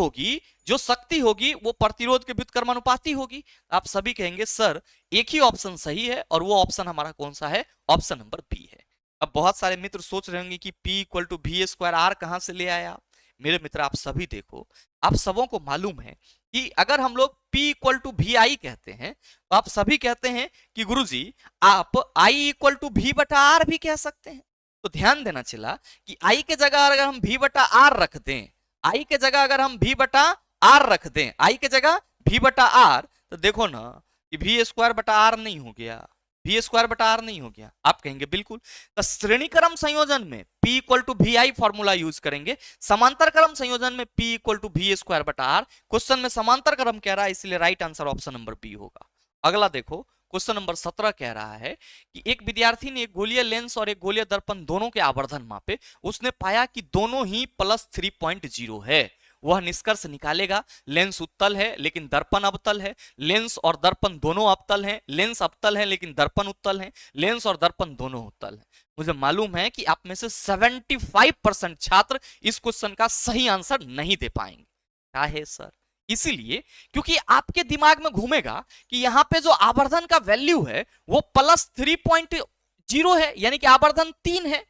होगी वो प्रतिरोध के व्युत्क्रमानुपाती होगी। आप सभी कहेंगे सर एक ही ऑप्शन सही है और वो ऑप्शन हमारा कौन सा है, ऑप्शन नंबर बी है। अब बहुत सारे मित्र सोच रहे होंगे कि P equal to V square R कहां से ले आया। मेरे मित्र आप सभी देखो, आप सबों को मालूम है कि अगर हम लोग P इक्वल टू वी आई कहते हैं तो आप सभी कहते हैं कि गुरुजी आप I इक्वल टू वी बटा आर भी कह सकते हैं। तो ध्यान देना चला कि I के जगह अगर हम V बटा आर रख दें, I के जगह अगर हम V बटा आर रख दें, I के जगह V बटा आर, तो देखो ना कि V स्क्वायर बटा आर नहीं हो गया, V स्क्वायर बटा आर नहीं हो गया। आप कहेंगे बिल्कुल, तो श्रेणी क्रम संयोजन में P equal to V I formula use करेंगे, समांतर क्रम संयोजन में P equal to V square बटा आर। क्वेश्चन में समांतर क्रम कह रहा है इसलिए right answer option number B होगा। अगला देखो क्वेश्चन नंबर 17 कह रहा है कि एक विद्यार्थी ने एक गोलीय लेंस और एक गोलीय दर्पण दोनों के आवर्धन मापे, उसने पाया कि दोनों ही +3.0 है। वह निष्कर्ष निकालेगा लेंस उत्तल है लेकिन दर्पण अवतल है, लेंस और दर्पण दोनों अवतल हैं, लेंस अवतल है लेकिन दर्पण उत्तल है, लेंस और दर्पण दोनों उत्तल है। मुझे मालूम है कि आप में से 75% छात्र इस क्वेश्चन का सही आंसर नहीं दे पाएंगे। क्या है सर, इसीलिए क्योंकि आपके दिमाग में घूमेगा कि यहां पे जो आवर्धन का वैल्यू है वो +3.0 है, यानी कि आवर्धन 3 है।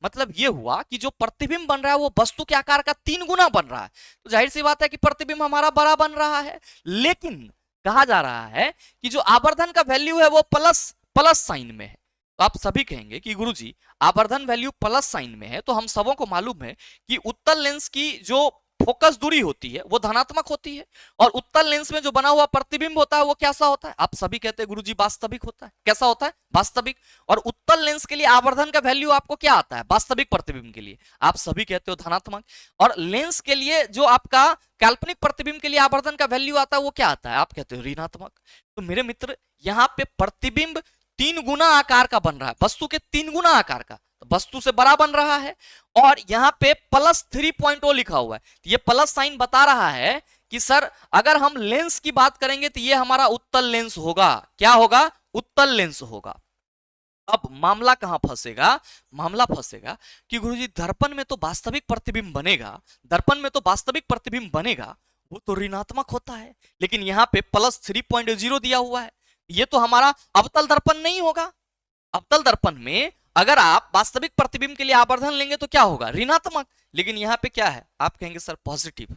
मतलब ये हुआ कि जो प्रतिबिंब बन रहा है वो वस्तु के आकार का 3 गुना बन रहा है, तो जाहिर सी बात है कि प्रतिबिंब हमारा बड़ा बन रहा है। लेकिन कहा जा रहा है कि जो आवर्धन का वैल्यू है वो प्लस साइन में है। तो आप सभी कहेंगे कि गुरुजी आवर्धन वैल्यू प्लस साइन में है तो हम सबों को मालूम है कि उत्तल लेंस की जो फोकस दूरी होती है वो धनात्मक होती है और उत्तल लेंस में जो बना हुआ प्रतिबिंब होता है वो कैसा होता है, आप सभी कहते हैं गुरुजी वास्तविक होता है। कैसा होता है, वास्तविक। और उत्तल लेंस के लिए आवर्धन का वैल्यू आपको क्या आता है, वास्तविक प्रतिबिंब के लिए आप सभी कहते हो धनात्मक, और लेंस के लिए जो आपका काल्पनिक प्रतिबिंब के लिए आवर्धन का वैल्यू आता है वो क्या आता है, आप कहते हो ऋणात्मक। तो मेरे मित्र यहाँ पे प्रतिबिंब 3 गुना आकार का बन रहा है, वस्तु के 3 गुना आकार का, वस्तु से बड़ा बन रहा है और यहां पे +3.0 लिखा हुआ है। तो ये प्लस साइन बता रहा है कि सर अगर हम लेंस की बात करेंगे तो ये हमारा उत्तल लेंस होगा। क्या होगा, उत्तल लेंस होगा। अब मामला कहां फंसेगा, मामला फंसेगा कि गुरुजी दर्पण में तो वास्तविक प्रतिबिंब बनेगा, दर्पण में तो वास्तविक प्रतिबिंब बनेगा, वो तो ऋणात्मक होता है, लेकिन यहां पे +3.0 दिया हुआ है, ये तो हमारा अवतल दर्पण नहीं होगा। अवतल दर्पण में अगर आप वास्तविक प्रतिबिंब के लिए आवर्धन लेंगे तो क्या होगा, ऋणात्मक, लेकिन यहां पे क्या है, आप कहेंगे सर पॉजिटिव,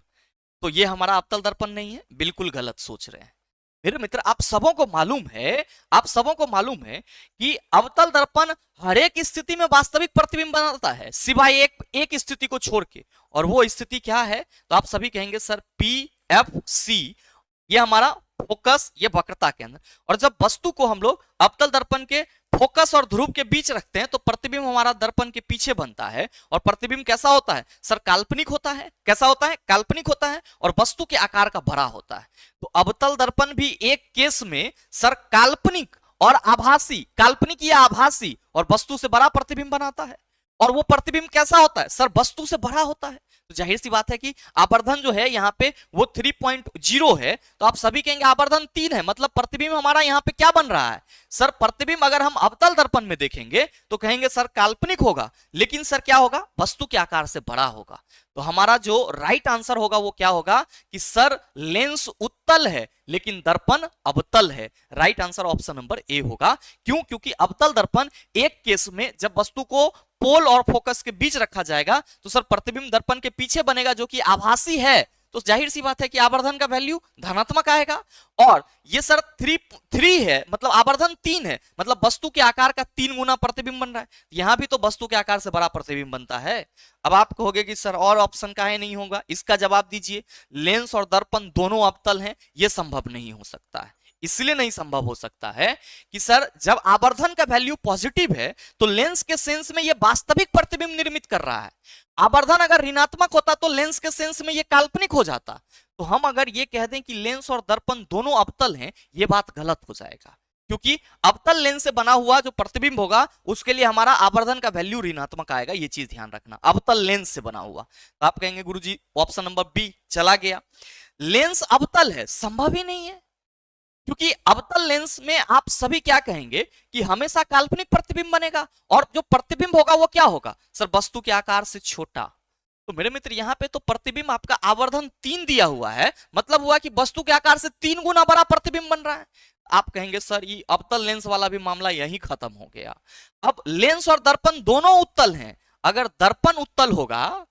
तो ये हमारा अवतल दर्पण नहीं है। बिल्कुल गलत सोच रहे हैं मेरे मित्र। आप सबों को मालूम है, आप सबों को मालूम है कि अवतल दर्पण हर एक स्थिति में वास्तविक प्रतिबिंब बनाता है सिवाय एक स्थिति को छोड़ के, और वो स्थिति क्या है, तो आप सभी कहेंगे सर PFC, ये हमारा फोकस, ये वक्रता के अंदर। और जब वस्तु को हम लोग अवतल दर्पण के फोकस और ध्रुव के बीच रखते हैं तो प्रतिबिंब हमारा दर्पण के पीछे बनता है, और प्रतिबिंब कैसा होता है सर, काल्पनिक होता है। कैसा होता है, काल्पनिक होता है, और वस्तु के आकार का बड़ा होता है। तो अवतल दर्पण भी एक केस में सर काल्पनिक और आभासी, काल्पनिक या आभासी और वस्तु से बड़ा प्रतिबिंब बनाता है। और वो प्रतिबिंब कैसा होता है सर, वस्तु से बड़ा होता है। तो जाहिर सी बात है कि आवर्धन जो है यहाँ पे वो 3.0 है, तो आप सभी कहेंगे आवर्धन 3 है, मतलब प्रतिबिंब हमारा यहाँ पे क्या बन रहा है सर, प्रतिबिंब अगर हम अवतल दर्पण में देखेंगे तो कहेंगे सर काल्पनिक होगा, लेकिन सर क्या होगा, वस्तु के आकार से बड़ा होगा। तो हमारा जो राइट आंसर होगा वो क्या होगा कि सर लेंस उत्तल है लेकिन दर्पण अवतल है। Right answer option number A होगा। क्यों? क्योंकि अवतल दर्पण एक केस में जब वस्तु को पोल और फोकस के बीच रखा जाएगा तो सर प्रतिबिंब दर्पण के पीछे बनेगा जो कि आभासी है, तो जाहिर सी बात है कि आवर्धन का वैल्यू धनात्मक आएगा। और ये सर 3 है, मतलब आवर्धन 3 है, मतलब वस्तु के आकार का 3 गुना प्रतिबिंब बन रहा है। यहां भी तो वस्तु के आकार से बड़ा प्रतिबिंब बनता है। अब आप कहोगे कि सर और ऑप्शन काहे नहीं होगा, इसका जवाब दीजिए। लेंस और दर्पण दोनों अवतल हैं, यह संभव नहीं हो सकता है। इसलिए नहीं संभव हो सकता है कि सर जब आवर्धन का वैल्यू पॉजिटिव है तो लेंस के सेंस में यह वास्तविक प्रतिबिंब निर्मित कर रहा है। आवर्धन अगर ऋणात्मक होता तो लेंस के सेंस में यह काल्पनिक हो जाता। तो हम अगर ये कह दें कि लेंस और दर्पण दोनों अवतल हैं, यह बात गलत हो जाएगा, क्योंकि अवतल लेंस से बना हुआ जो प्रतिबिंब होगा उसके लिए हमारा आवर्धन का वैल्यू ऋणात्मक आएगा। ये चीज ध्यान रखना, अवतल लेंस से बना हुआ। तो आप कहेंगे गुरुजी ऑप्शन नंबर बी चला गया, लेंस अवतल है, संभव ही नहीं है, क्योंकि अवतल लेंस में आप सभी क्या कहेंगे कि हमेशा काल्पनिक प्रतिबिंब बनेगा, और जो प्रतिबिंब होगा वो क्या होगा सर, वस्तु के आकार से छोटा। तो मेरे मित्र यहाँ पे तो प्रतिबिंब आपका आवर्धन 3 दिया हुआ है, मतलब हुआ कि वस्तु के आकार से 3 गुना बड़ा प्रतिबिंब बन रहा है। आप कहेंगे सर ये अवतल लेंस वाला भी मामला यही खत्म हो गया। अब लेंस और दर्पण दोनों उत्तल हैं, अगर दर्पण उत्तल होगा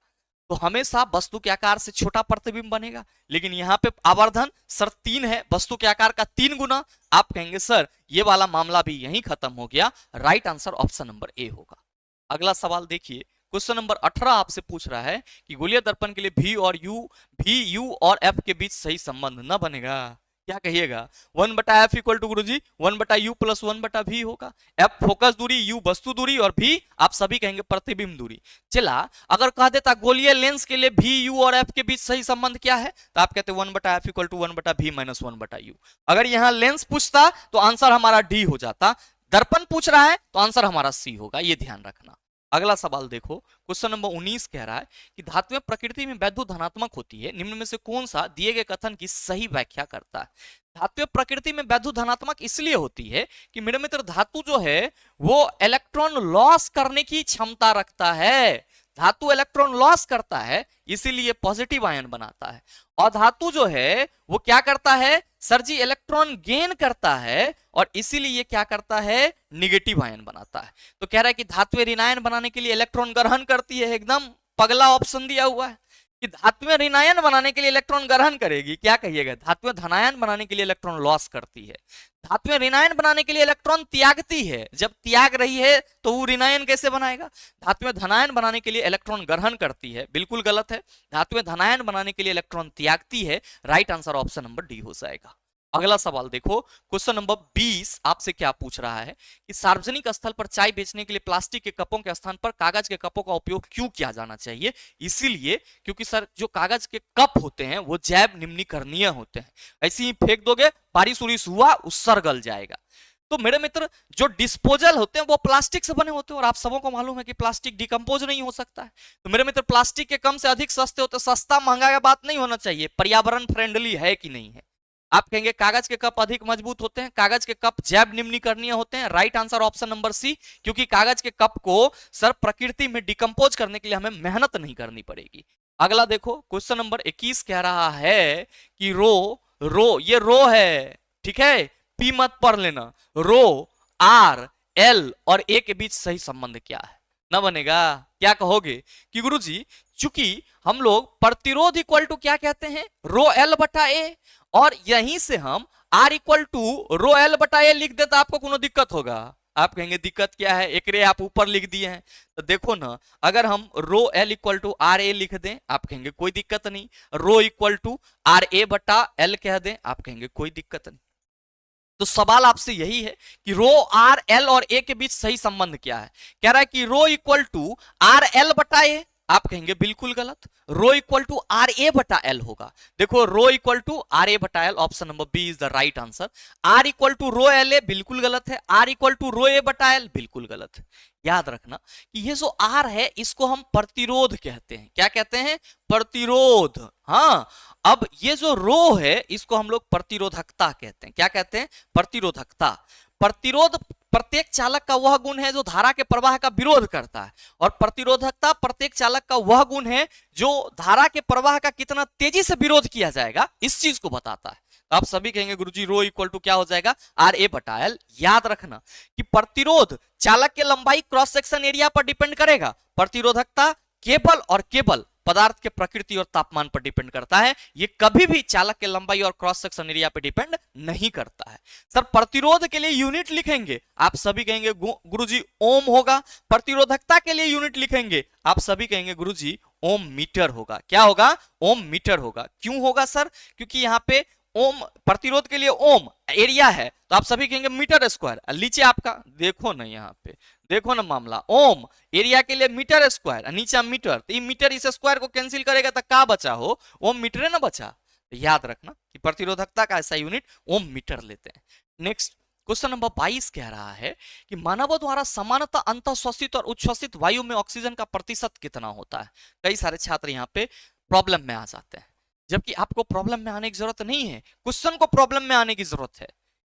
तो हमेशा वस्तु के आकार से छोटा प्रतिबिंब बनेगा, लेकिन यहाँ पे आवर्धन सर 3 है, वस्तु के आकार का 3 गुना। आप कहेंगे सर ये वाला मामला भी यहीं खत्म हो गया। Right answer option number A होगा। अगला सवाल देखिए, क्वेश्चन नंबर 18 आपसे पूछ रहा है कि गोलीय दर्पण के लिए भी यू और एफ के बीच सही संबंध न बनेगा, क्या कहिएगा। 1/f equal to Guruji 1/u plus 1/v होगा। f फोकस दूरी, u वस्तु दूरी, और v आप सभी कहेंगे प्रतिबिंब दूरी। चला अगर कह देता गोलीय लेंस के लिए भी यू और f के बीच सही संबंध क्या है, तो आप कहते 1/f equal to 1/v minus 1/u। अगर यहाँ लेंस पूछता तो आंसर हमारा डी हो जाता, दर्पण पूछ रहा है तो आंसर हमारा सी होगा, ये ध्यान रखना। अगला सवाल देखो, क्वेश्चन नंबर 19 कह रहा है कि धातुएं प्रकृति में वैद्युत धनात्मक होती है, निम्न में से कौन सा दिए गए कथन की सही व्याख्या करता है। धातुएं प्रकृति में वैद्युत धनात्मक इसलिए होती है कि मेरे मित्र धातु जो है वो इलेक्ट्रॉन लॉस करने की क्षमता रखता है। धातु इलेक्ट्रॉन लॉस करता है इसीलिए पॉजिटिव आयन बनाता है, और धातु जो है वो क्या करता है सर जी, इलेक्ट्रॉन गेन करता है, और इसीलिए क्या करता है निगेटिव आयन बनाता है। तो कह रहा है कि धातुएं ऋणायन बनाने के लिए इलेक्ट्रॉन ग्रहण करती है, एकदम पगला ऑप्शन दिया हुआ है कि धातुएं ऋणायन बनाने के लिए इलेक्ट्रॉन ग्रहण करेगी, क्या कहिएगा, धातुएं धनायन बनाने के लिए इलेक्ट्रॉन लॉस करती है। धातुएं ऋणायन बनाने के लिए इलेक्ट्रॉन त्यागती है, जब त्याग रही है तो वो ऋणायन कैसे बनाएगा। धातुएं धनायन बनाने के लिए इलेक्ट्रॉन ग्रहण करती है, बिल्कुल गलत है। धातुएं धनायन बनाने के लिए इलेक्ट्रॉन त्यागती है। Right answer option number D हो जाएगा। अगला सवाल देखो, क्वेश्चन नंबर 20 आपसे क्या पूछ रहा है कि सार्वजनिक स्थल पर चाय बेचने के लिए प्लास्टिक के कपों के स्थान पर कागज के कपों का उपयोग क्यों किया जाना चाहिए। इसीलिए क्योंकि सर जो कागज के कप होते हैं वो जैव निम्नीकरणीय होते हैं, ऐसे ही फेंक दोगे बारिश उरिश हुआ उससे गल जाएगा। तो मेरे मित्र जो डिस्पोजल होते हैं वो प्लास्टिक से बने होते हैं, और आप सबों को मालूम है कि प्लास्टिक डिकम्पोज नहीं हो सकता है। तो मेरे मित्र प्लास्टिक के कम से अधिक सस्ते होते, सस्ता महंगा का बात नहीं होना चाहिए, पर्यावरण फ्रेंडली है कि नहीं है। आप कहेंगे कागज के कप अधिक मजबूत होते हैं, कागज के कप जैव निम्नीकरणीय होते हैं। Right answer option number C, क्योंकि कागज के कप को सर प्रकृति में डिकम्पोज करने के लिए हमें मेहनत नहीं करनी पड़ेगी। अगला देखो, क्वेश्चन नंबर 21 कह रहा है कि रो ये रो है, ठीक है, पी मत पढ़ लेना। रो आर एल और ए के बीच सही संबंध क्या है, ना बनेगा। क्या कहोगे कि गुरुजी चूंकि हम लोग प्रतिरोध इक्वल टू क्या कहते हैं रो एल बटा ए, और यहीं से हम R equal to rho L बटा ए लिख देता, आपको कोनो दिक्कत होगा। आप कहेंगे दिक्कत क्या है, एक रे आप ऊपर लिख दिए हैं। तो देखो ना, अगर हम rho L equal to R A लिख दें, आप कहेंगे कोई दिक्कत नहीं। Rho equal to R A बटा एल कह दें, आप कहेंगे कोई दिक्कत नहीं। तो सवाल आपसे यही है कि रो आर एल और ए के बीच सही संबंध क्या है। कह रहा है कि rho equal to R L बटा ए, आप कहेंगे बिल्कुल गलत, rho equal to R A बटा एल होगा। देखो rho equal to R A बटा L, option number B is the right answer. R equal to rho L A बिल्कुल गलत है, R equal to rho A बटा एल बिल्कुल गलत है। याद रखना कि ये जो आर है इसको हम प्रतिरोध कहते हैं। क्या कहते हैं? प्रतिरोध। हाँ, अब ये जो रो है इसको हम लोग प्रतिरोधकता कहते हैं। क्या कहते हैं? प्रतिरोधकता। प्रतिरोध प्रत्येक चालक का वह गुण है जो धारा के प्रवाह का विरोध करता है, और प्रतिरोधकता प्रत्येक चालक का वह गुण है जो धारा के प्रवाह का कितना तेजी से विरोध किया जाएगा इस चीज को बताता है। तो आप सभी कहेंगे गुरुजी रो इक्वल टू क्या हो जाएगा? आर ए बटा एल। याद रखना कि प्रतिरोध चालक के लंबाई क्रॉस सेक्शन एरिया पर डिपेंड करेगा, प्रतिरोधकता केवल और केवल पदार्थ के प्रकृति और तापमान पर डिपेंड करता है। ये कभी भी चालक के लंबाई और क्रॉस सेक्शन एरिया पर डिपेंड नहीं करता है। सर प्रतिरोध के लिए यूनिट लिखेंगे, आप सभी कहेंगे गुरुजी ओम होगा। प्रतिरोधकता के लिए यूनिट लिखेंगे, आप सभी कहेंगे गुरुजी ओम मीटर होगा। क्या होगा? ओम मीटर होगा। क्यों होगा सर? क्योंकि यहाँ पे ओम, प्रतिरोध के लिए ओम एरिया है तो आप सभी कहेंगे मीटर स्क्वायर। नीचे आपका देखो ना, यहाँ पे देखो ना मामला, ओम एरिया के लिए मीटर स्क्वायर, नीचे मीटर, तो ये मीटर इस स्क्वायर को कैंसिल करेगा तो क्या बचा? हो ओम मीटर है ना बचा। तो याद रखना कि प्रतिरोधकता का ऐसा यूनिट ओम मीटर लेते हैं। नेक्स्ट क्वेश्चन नंबर 22 कह रहा है कि मानवों द्वारा सामान्यतः अंतःश्वसित और उच्छ्वसित वायु में ऑक्सीजन का प्रतिशत कितना होता है? कई सारे छात्र यहाँ पे प्रॉब्लम में आ जाते हैं, जबकि आपको प्रॉब्लम में आने की जरूरत नहीं है, क्वेश्चन को प्रॉब्लम में आने की जरूरत है।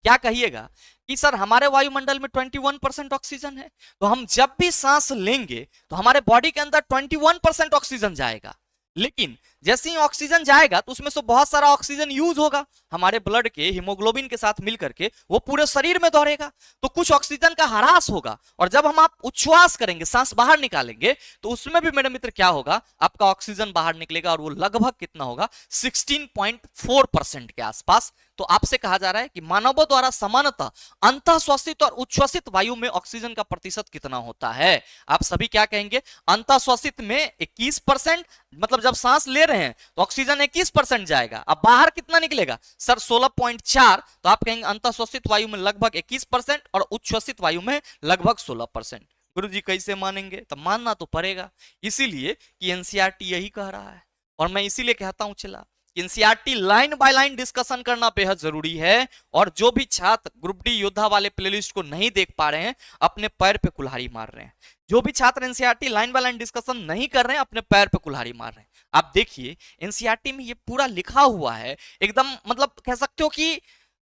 क्या कहिएगा कि सर हमारे वायुमंडल में 21% ऑक्सीजन है, तो हम जब भी सांस लेंगे तो हमारे बॉडी के अंदर 21% ऑक्सीजन जाएगा, लेकिन जैसे ही ऑक्सीजन जाएगा तो उसमें से बहुत सारा ऑक्सीजन यूज होगा, हमारे ब्लड के हीमोग्लोबिन के साथ मिलकर के वो पूरे शरीर में दौड़ेगा, तो कुछ ऑक्सीजन का ह्रास होगा, और जब हम आप उच्छ्वास करेंगे, सांस बाहर निकालेंगे, तो उसमें भी मेरे मित्र क्या होगा? आपका ऑक्सीजन बाहर निकलेगा, और वो लगभग कितना होगा? 16.4% के आसपास। तो आपसे कहा जा रहा है कि मानवों द्वारा सामान्यतः अंतःश्वसित और उच्छ्वसित वायु में ऑक्सीजन का प्रतिशत कितना होता है? आप सभी क्या कहेंगे? अंतःश्वसित में 21%, मतलब जब सांस ले रहे हैं तो ऑक्सीजन 21% जाएगा, अब बाहर कितना निकलेगा सर? 16.4। तो आप कहेंगे अंतःश्वसित वायु में लगभग 21% और उच्छ्वसित वायु में लगभग 16%। गुरुजी कैसे मानेंगे? तो मानना तो पड़ेगा, इसीलिए कि एनसीईआरटी यही कह रहा है, और मैं इसीलिए कहता हूं चला NCERT line by line discussion करना बेहद जरूरी है। और जो भी छात्र ग्रुप डी योद्धा वाले प्लेलिस्ट को नहीं देख पा रहे हैं अपने पैर पे कुल्हाड़ी मार रहे हैं, जो भी छात्र NCERT line by line discussion नहीं कर रहे हैं अपने पैर पे कुल्हाड़ी मार रहे हैं। आप देखिए एनसीईआरटी में ये पूरा लिखा हुआ है, एकदम मतलब कह सकते हो कि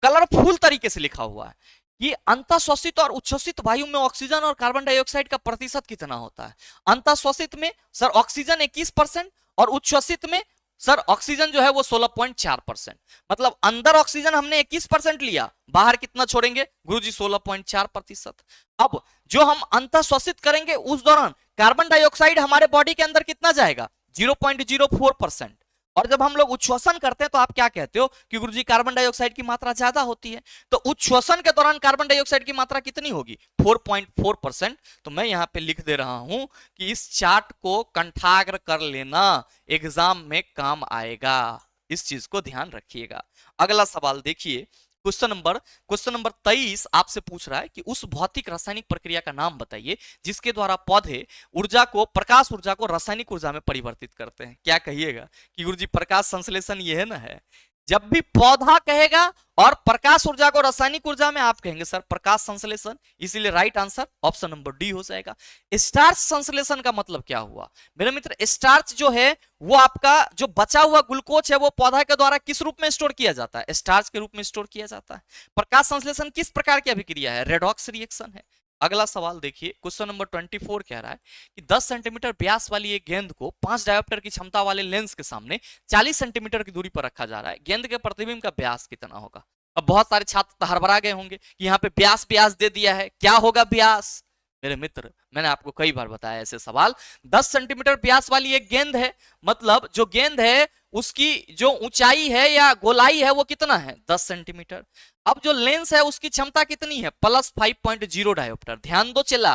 कलरफुल तरीके से लिखा हुआ है कि अंतःश्वसित और उच्छ्वसित वायु में ऑक्सीजन और कार्बन डाइऑक्साइड का प्रतिशत कितना होता है। अंतःश्वसित में सर ऑक्सीजन 21% और उच्छ्वसित में सर ऑक्सीजन जो है वो 16.4%। मतलब अंदर ऑक्सीजन हमने 21% लिया, बाहर कितना छोड़ेंगे गुरुजी? 16.4%। अब जो हम अंतःश्वसित करेंगे उस दौरान कार्बन डाइऑक्साइड हमारे बॉडी के अंदर कितना जाएगा? 0.04%। और जब हम लोग उच्छ्वसन करते हैं तो आप क्या कहते हो कि गुरुजी कार्बन डाइऑक्साइड की मात्रा ज्यादा होती है, तो उच्छ्वसन के दौरान कार्बन डाइऑक्साइड की मात्रा कितनी होगी? 4.4%। तो मैं यहां पे लिख दे रहा हूं कि इस चार्ट को कंठाग्र कर लेना, एग्जाम में काम आएगा, इस चीज को ध्यान रखिएगा। अगला सवाल देखिए, क्वेश्चन नंबर 23 आपसे पूछ रहा है कि उस भौतिक रासायनिक प्रक्रिया का नाम बताइए जिसके द्वारा पौधे ऊर्जा को, प्रकाश ऊर्जा को रासायनिक ऊर्जा में परिवर्तित करते हैं। क्या कहिएगा कि गुरुजी प्रकाश संश्लेषण ये है ना है? जब भी पौधा कहेगा और प्रकाश ऊर्जा को रासायनिक ऊर्जा में, आप कहेंगे सर प्रकाश संश्लेषण, इसीलिए right answer option number D हो जाएगा। स्टार्च संश्लेषण का मतलब क्या हुआ मेरे मित्र? स्टार्च जो है वो आपका जो बचा हुआ ग्लूकोज है वो पौधा के द्वारा किस रूप में स्टोर किया जाता है? स्टार्च के रूप में स्टोर किया जाता है। प्रकाश संश्लेषण किस प्रकार की अभिक्रिया है? रेडॉक्स रिएक्शन है। अगला सवाल देखिए, क्वेश्चन नंबर 24 कह रहा है कि 10 सेंटीमीटर व्यास वाली एक गेंद को 5 डायोप्टर की क्षमता वाले लेंस के सामने 40 सेंटीमीटर की दूरी पर रखा जा रहा है। गेंद के प्रतिबिंब का व्यास कितना होगा? अब बहुत सारे छात्र हड़बड़ा गए होंगे कि यहाँ पे व्यास दे दिया है, क्या होगा व्यास? मेरे मित्र मैंने आपको कई बार बताया ऐसे सवाल। 10 सेंटीमीटर व्यास वाली एक गेंद है, मतलब जो गेंद है उसकी जो ऊंचाई है या गोलाई है वो कितना है? 10 सेंटीमीटर। अब जो लेंस है उसकी क्षमता कितनी है? +5.0 डायोप्टर। ध्यान दो चला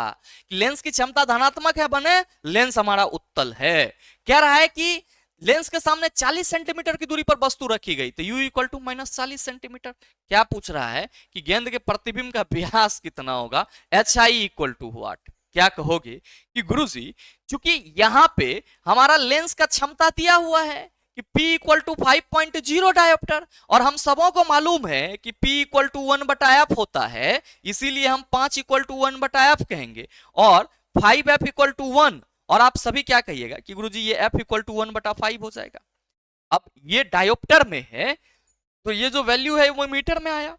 कि लेंस की क्षमता धनात्मक है, बने लेंस हमारा उत्तल है। कह रहा है कि लेंस के सामने 40 सेंटीमीटर की दूरी पर वस्तु रखी गई, तो U = -40 सेंटीमीटर। क्या पूछ रहा है कि गेंद के प्रतिबिंब का व्यास कितना होगा? HI = what? क्या कहोगे कि गुरुजी चूंकि यहां पे हमारा लेंस का क्षमता दिया हुआ है कि P = 5.0 डायोप्टर, और हम सबों को मालूम है कि P = 1/f होता है, इसीलिए हम 5 = 1/f कहेंगे, और 5f इक्वल टू 1, और आप सभी क्या कहिएगा कि गुरुजी ये f इक्वल टू 1/5 हो जाएगा। अब ये डायोप्टर में है तो ये जो वैल्यू है वो मीटर में आया।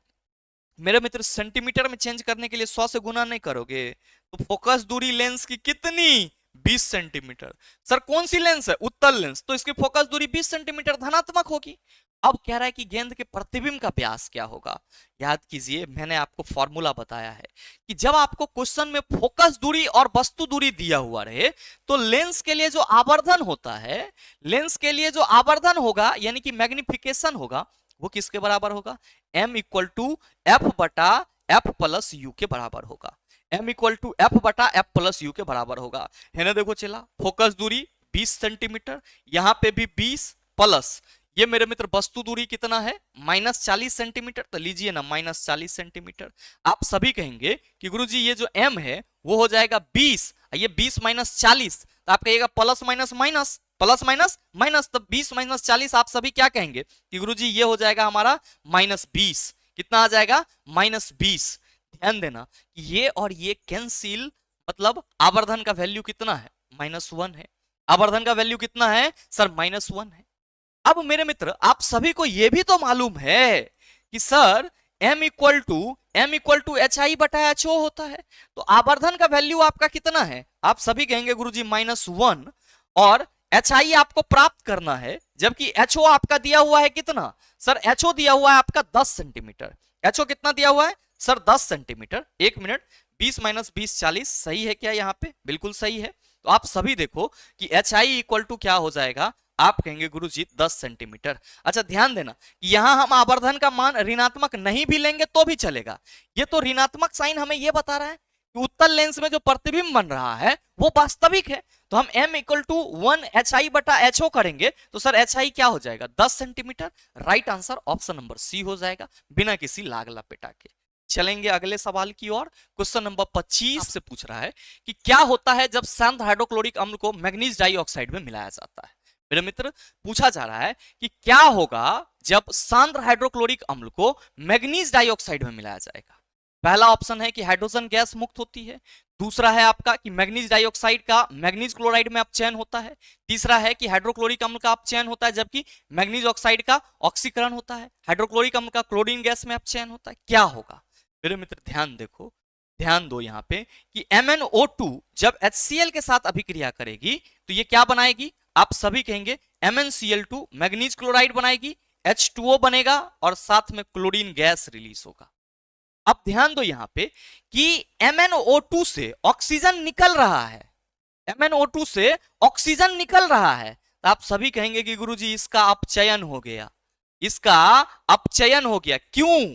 मेरे मित्र सेंटीमीटर में चेंज करने के लिए 100 से गुना नहीं करोगे, तो फोकस दूरी लेंस की कितनी, 20 सेंटीमीटर। सर कौन सी लेंस है, उत्तल लेंस, तो इसकी फोकस दूरी 20 सेंटीमीटर धनात्मक होगी। अब कह रहा है कि गेंद के प्रतिबिंब का व्यास क्या होगा। याद कीजिए मैंने आपको फॉर्मूला बताया है कि जब आपको क्वेश्चन में फोकस दूरी और वस्तु दूरी दिया हुआ रहे तो लेंस के लिए जो आवर्धन होता है, लेंस के लिए जो आवर्धन होगा यानी कि मैग्निफिकेशन होगा, वो किसके बराबर होगा, m इक्वल टू एफ बटा एफ प्लस यू के बराबर होगा। m इक्वल टू एफ बटा एफ प्लस यू के बराबर होगा, है ना। देखो चला, फोकस दूरी 20 सेंटीमीटर, यहां पे भी 20 प्लस ये मेरे मित्र वस्तु दूरी कितना है, -40 सेंटीमीटर, तो लीजिए ना -40 सेंटीमीटर। आप सभी कहेंगे कि गुरुजी ये जो m है वो हो जाएगा 20, ये 20 माइनस 40, तो आप कहिएगा plus minus minus, plus minus minus, तो 20 माइनस 40 आप सभी क्या कहेंगे कि गुरुजी ये हो जाएगा हमारा -20। कितना आ जाएगा, -20। ध्यान देना कि ये और ये कैंसिल, मतलब आवर्धन का वैल्यू कितना है, -1 है। आवर्धन का वैल्यू कितना है सर, -1 है। अब मेरे मित्र आप सभी को यह भी तो मालूम है कि sir m equal to H I बटा एच ओ होता है, तो आवर्धन का वैल्यू आपका कितना है, आप सभी कहेंगे गुरुजी -1, और एच आई आपको प्राप्त करना है, जबकि एच ओ आपका दिया हुआ है कितना, सर एच ओ दिया हुआ है आपका 10 सेंटीमीटर। एच ओ कितना दिया हुआ है सर, 10 सेंटीमीटर। एक मिनट, 20 माइनस 20 40, सही है क्या, यहाँ पे बिल्कुल सही है। तो आप सभी देखो कि एच आई इक्वल टू क्या हो जाएगा, आप कहेंगे गुरुजी 10 सेंटीमीटर। अच्छा ध्यान देना कि यहां हम आवर्धन का मान ऋणात्मक नहीं भी लेंगे तो भी चलेगा, ये तो ऋणात्मक साइन हमें ये बता रहा है कि उत्तल लेंस में जो प्रतिबिंब बन रहा है वो वास्तविक है। तो हम m equal to 1 H I बटा एच ओ करेंगे तो सर एच आई क्या हो जाएगा, 10 centimetre. Right answer option number C हो जाएगा, बिना किसी लाग लपेटा के। चलेंगे अगले सवाल की ओर। क्वेश्चन नंबर 25 से पूछ रहा है कि क्या होता है जब शांत हाइड्रोक्लोरिक अम्ल को मैग्नीज डाइऑक्साइड में मिलाया जाता है। मेरे मित्र पूछा जा रहा है कि क्या होगा जब सांद्र हाइड्रोक्लोरिक अम्ल को मैग्नीज डाइऑक्साइड में मिलाया जाएगा। पहला ऑप्शन है कि हाइड्रोजन गैस मुक्त होती है, दूसरा है आपका कि मैग्नीज डाइऑक्साइड का मैग्नीज क्लोराइड में अपचयन होता है, तीसरा है कि हाइड्रोक्लोरिक अम्ल का अपचयन होता है जबकि मैग्नीज ऑक्साइड का ऑक्सीकरण होता है, हाइड्रोक्लोरिक अम्ल का क्लोरीन गैस में अपचयन होता है। क्या होगा मेरे मित्र, ध्यान देखो, ध्यान दो यहाँ पे कि MnO2 जब HCl के साथ अभिक्रिया करेगी तो ये क्या बनाएगी, आप सभी कहेंगे MnCl2 मैग्नीज क्लोराइड बनाएगी, H2O बनेगा और साथ में क्लोरीन गैस रिलीज होगा। अब ध्यान दो यहाँ पे कि MnO2 से ऑक्सीजन निकल रहा है, MnO2 से ऑक्सीजन निकल रहा है, तो आप सभी कहेंगे कि गुरुजी इसका अपचयन हो गया, इसका अपचयन हो गया। क्यों,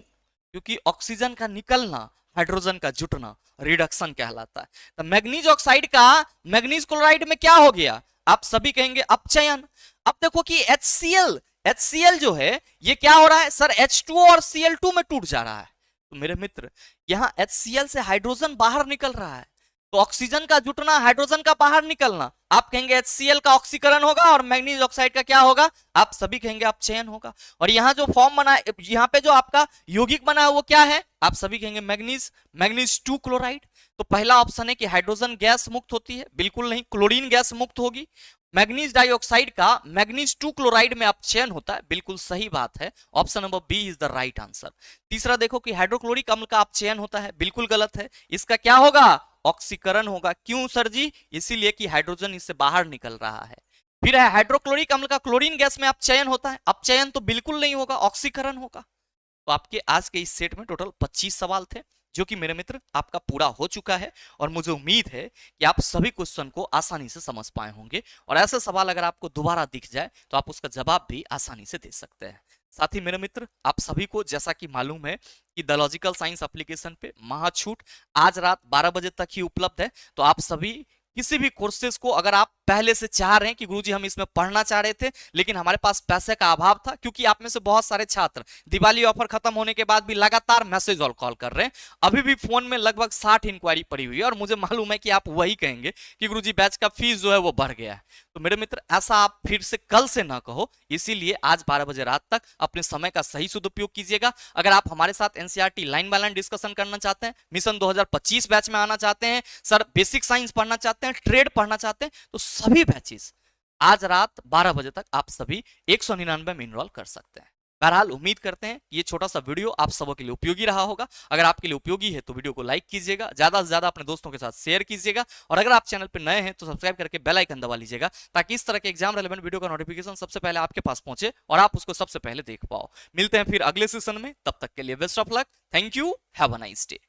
क्योंकि ऑक्सीजन का निकलना हाइड्रोजन का जुटना रिडक्शन कहलाता है। तो मैग्नीज ऑक्साइड का मैग्नीज क्लोराइड में क्या हो गया, आप सभी कहेंगे अपचयन। अब देखो कि HCl जो है ये क्या हो रहा है सर, H2O और Cl2 में टूट जा रहा है। तो मेरे मित्र यहां HCl से हाइड्रोजन बाहर निकल रहा है, तो ऑक्सीजन का जुटना हाइड्रोजन का बाहर निकलना, आप कहेंगे HCl का ऑक्सीकरण होगा और मैग्नीज ऑक्साइड का क्या होगा, आप सभी कहेंगे अपचयन होगा। और यहाँ जो फॉर्म बना है, यहाँ पे जो आपका यौगिक बना है वो क्या है, आप सभी कहेंगे मैग्नीज 2 क्लोराइड। तो पहला ऑप्शन है कि हाइड्रोजन गैस मुक्त होती है, बिल्कुल नहीं, क्लोरीन गैस मुक्त होगी। मैग्नीज डाइऑक्साइड का मैग्नीज 2 क्लोराइड में अपचयन होता है, बिल्कुल सही बात है, option number B is the right answer. तीसरा देखो कि हाइड्रोक्लोरिक अम्ल का अपचयन होता है, बिल्कुल गलत है, इसका क्या होगा, ऑक्सीकरण होगा। क्यों सर जी, इसीलिए कि हाइड्रोजन इससे बाहर निकल रहा है। फिर है हाइड्रोक्लोरिक अम्ल का क्लोरीन गैस में अपचयन होता है, अपचयन तो बिल्कुल नहीं होगा, ऑक्सीकरण होगा। तो आपके आज के इस सेट में टोटल 25 सवाल थे, जो कि मेरे मित्र आपका पूरा हो चुका है और मुझे उम्मीद है कि आप सभी क्वेश्चन को आसानी से समझ पाए होंगे। और ऐसे सवाल अगर आपको दोबारा दिख जाए तो आप उसका जवाब भी आसानी से दे सकते हैं। साथ ही मेरे मित्र आप सभी को जैसा कि मालूम है कि द लॉजिकल साइंस एप्लीकेशन पे महाछूट आज रात 12 बजे तक ही उपलब्ध है। तो आप सभी किसी भी कोर्सेज को अगर आप पहले से चाह रहे हैं कि गुरुजी हम इसमें पढ़ना चाह रहे थे लेकिन हमारे पास पैसे का अभाव था, क्योंकि आप में से बहुत सारे छात्र दिवाली ऑफर खत्म होने के बाद भी लगातार मैसेज और कॉल कर रहे हैं, अभी भी फोन में लगभग 60 इंक्वायरी पड़ी हुई है और मुझे मालूम है कि आप वही कहेंगे कि गुरुजी बैच का फीस जो है वो बढ़ गया है। तो मेरे मित्र ऐसा आप फिर से कल से ना कहो, इसीलिए आज 12 बजे रात तक अपने समय का सही सदुपयोग कीजिएगा। अगर आप हमारे साथ NCERT line by line discussion करना चाहते हैं, मिशन 2025 बैच में आना चाहते हैं, सर बेसिक साइंस पढ़ना चाहते हैं, ट्रेड पढ़ना चाहते हैं, तो सभी बैचेस आज रात 12 बजे तक आप सभी 199 में इनरोल कर सकते हैं। बहरहाल उम्मीद करते हैं ये छोटा सा वीडियो आप सबों के लिए उपयोगी रहा होगा। अगर आपके लिए उपयोगी है तो वीडियो को लाइक कीजिएगा, ज्यादा से ज्यादा अपने दोस्तों के साथ शेयर कीजिएगा, और अगर आप चैनल पर नए हैं तो सब्सक्राइब करके बेल आइकन दबा लीजिएगा, ताकि इस तरह के एग्जाम रेलेवेंट वीडियो का नोटिफिकेशन सबसे पहले आपके पास पहुंचे और आप उसको सबसे पहले देख पाओ। मिलते हैं फिर अगले सेशन में, तब तक के लिए best of luck. Thank you, have a nice day.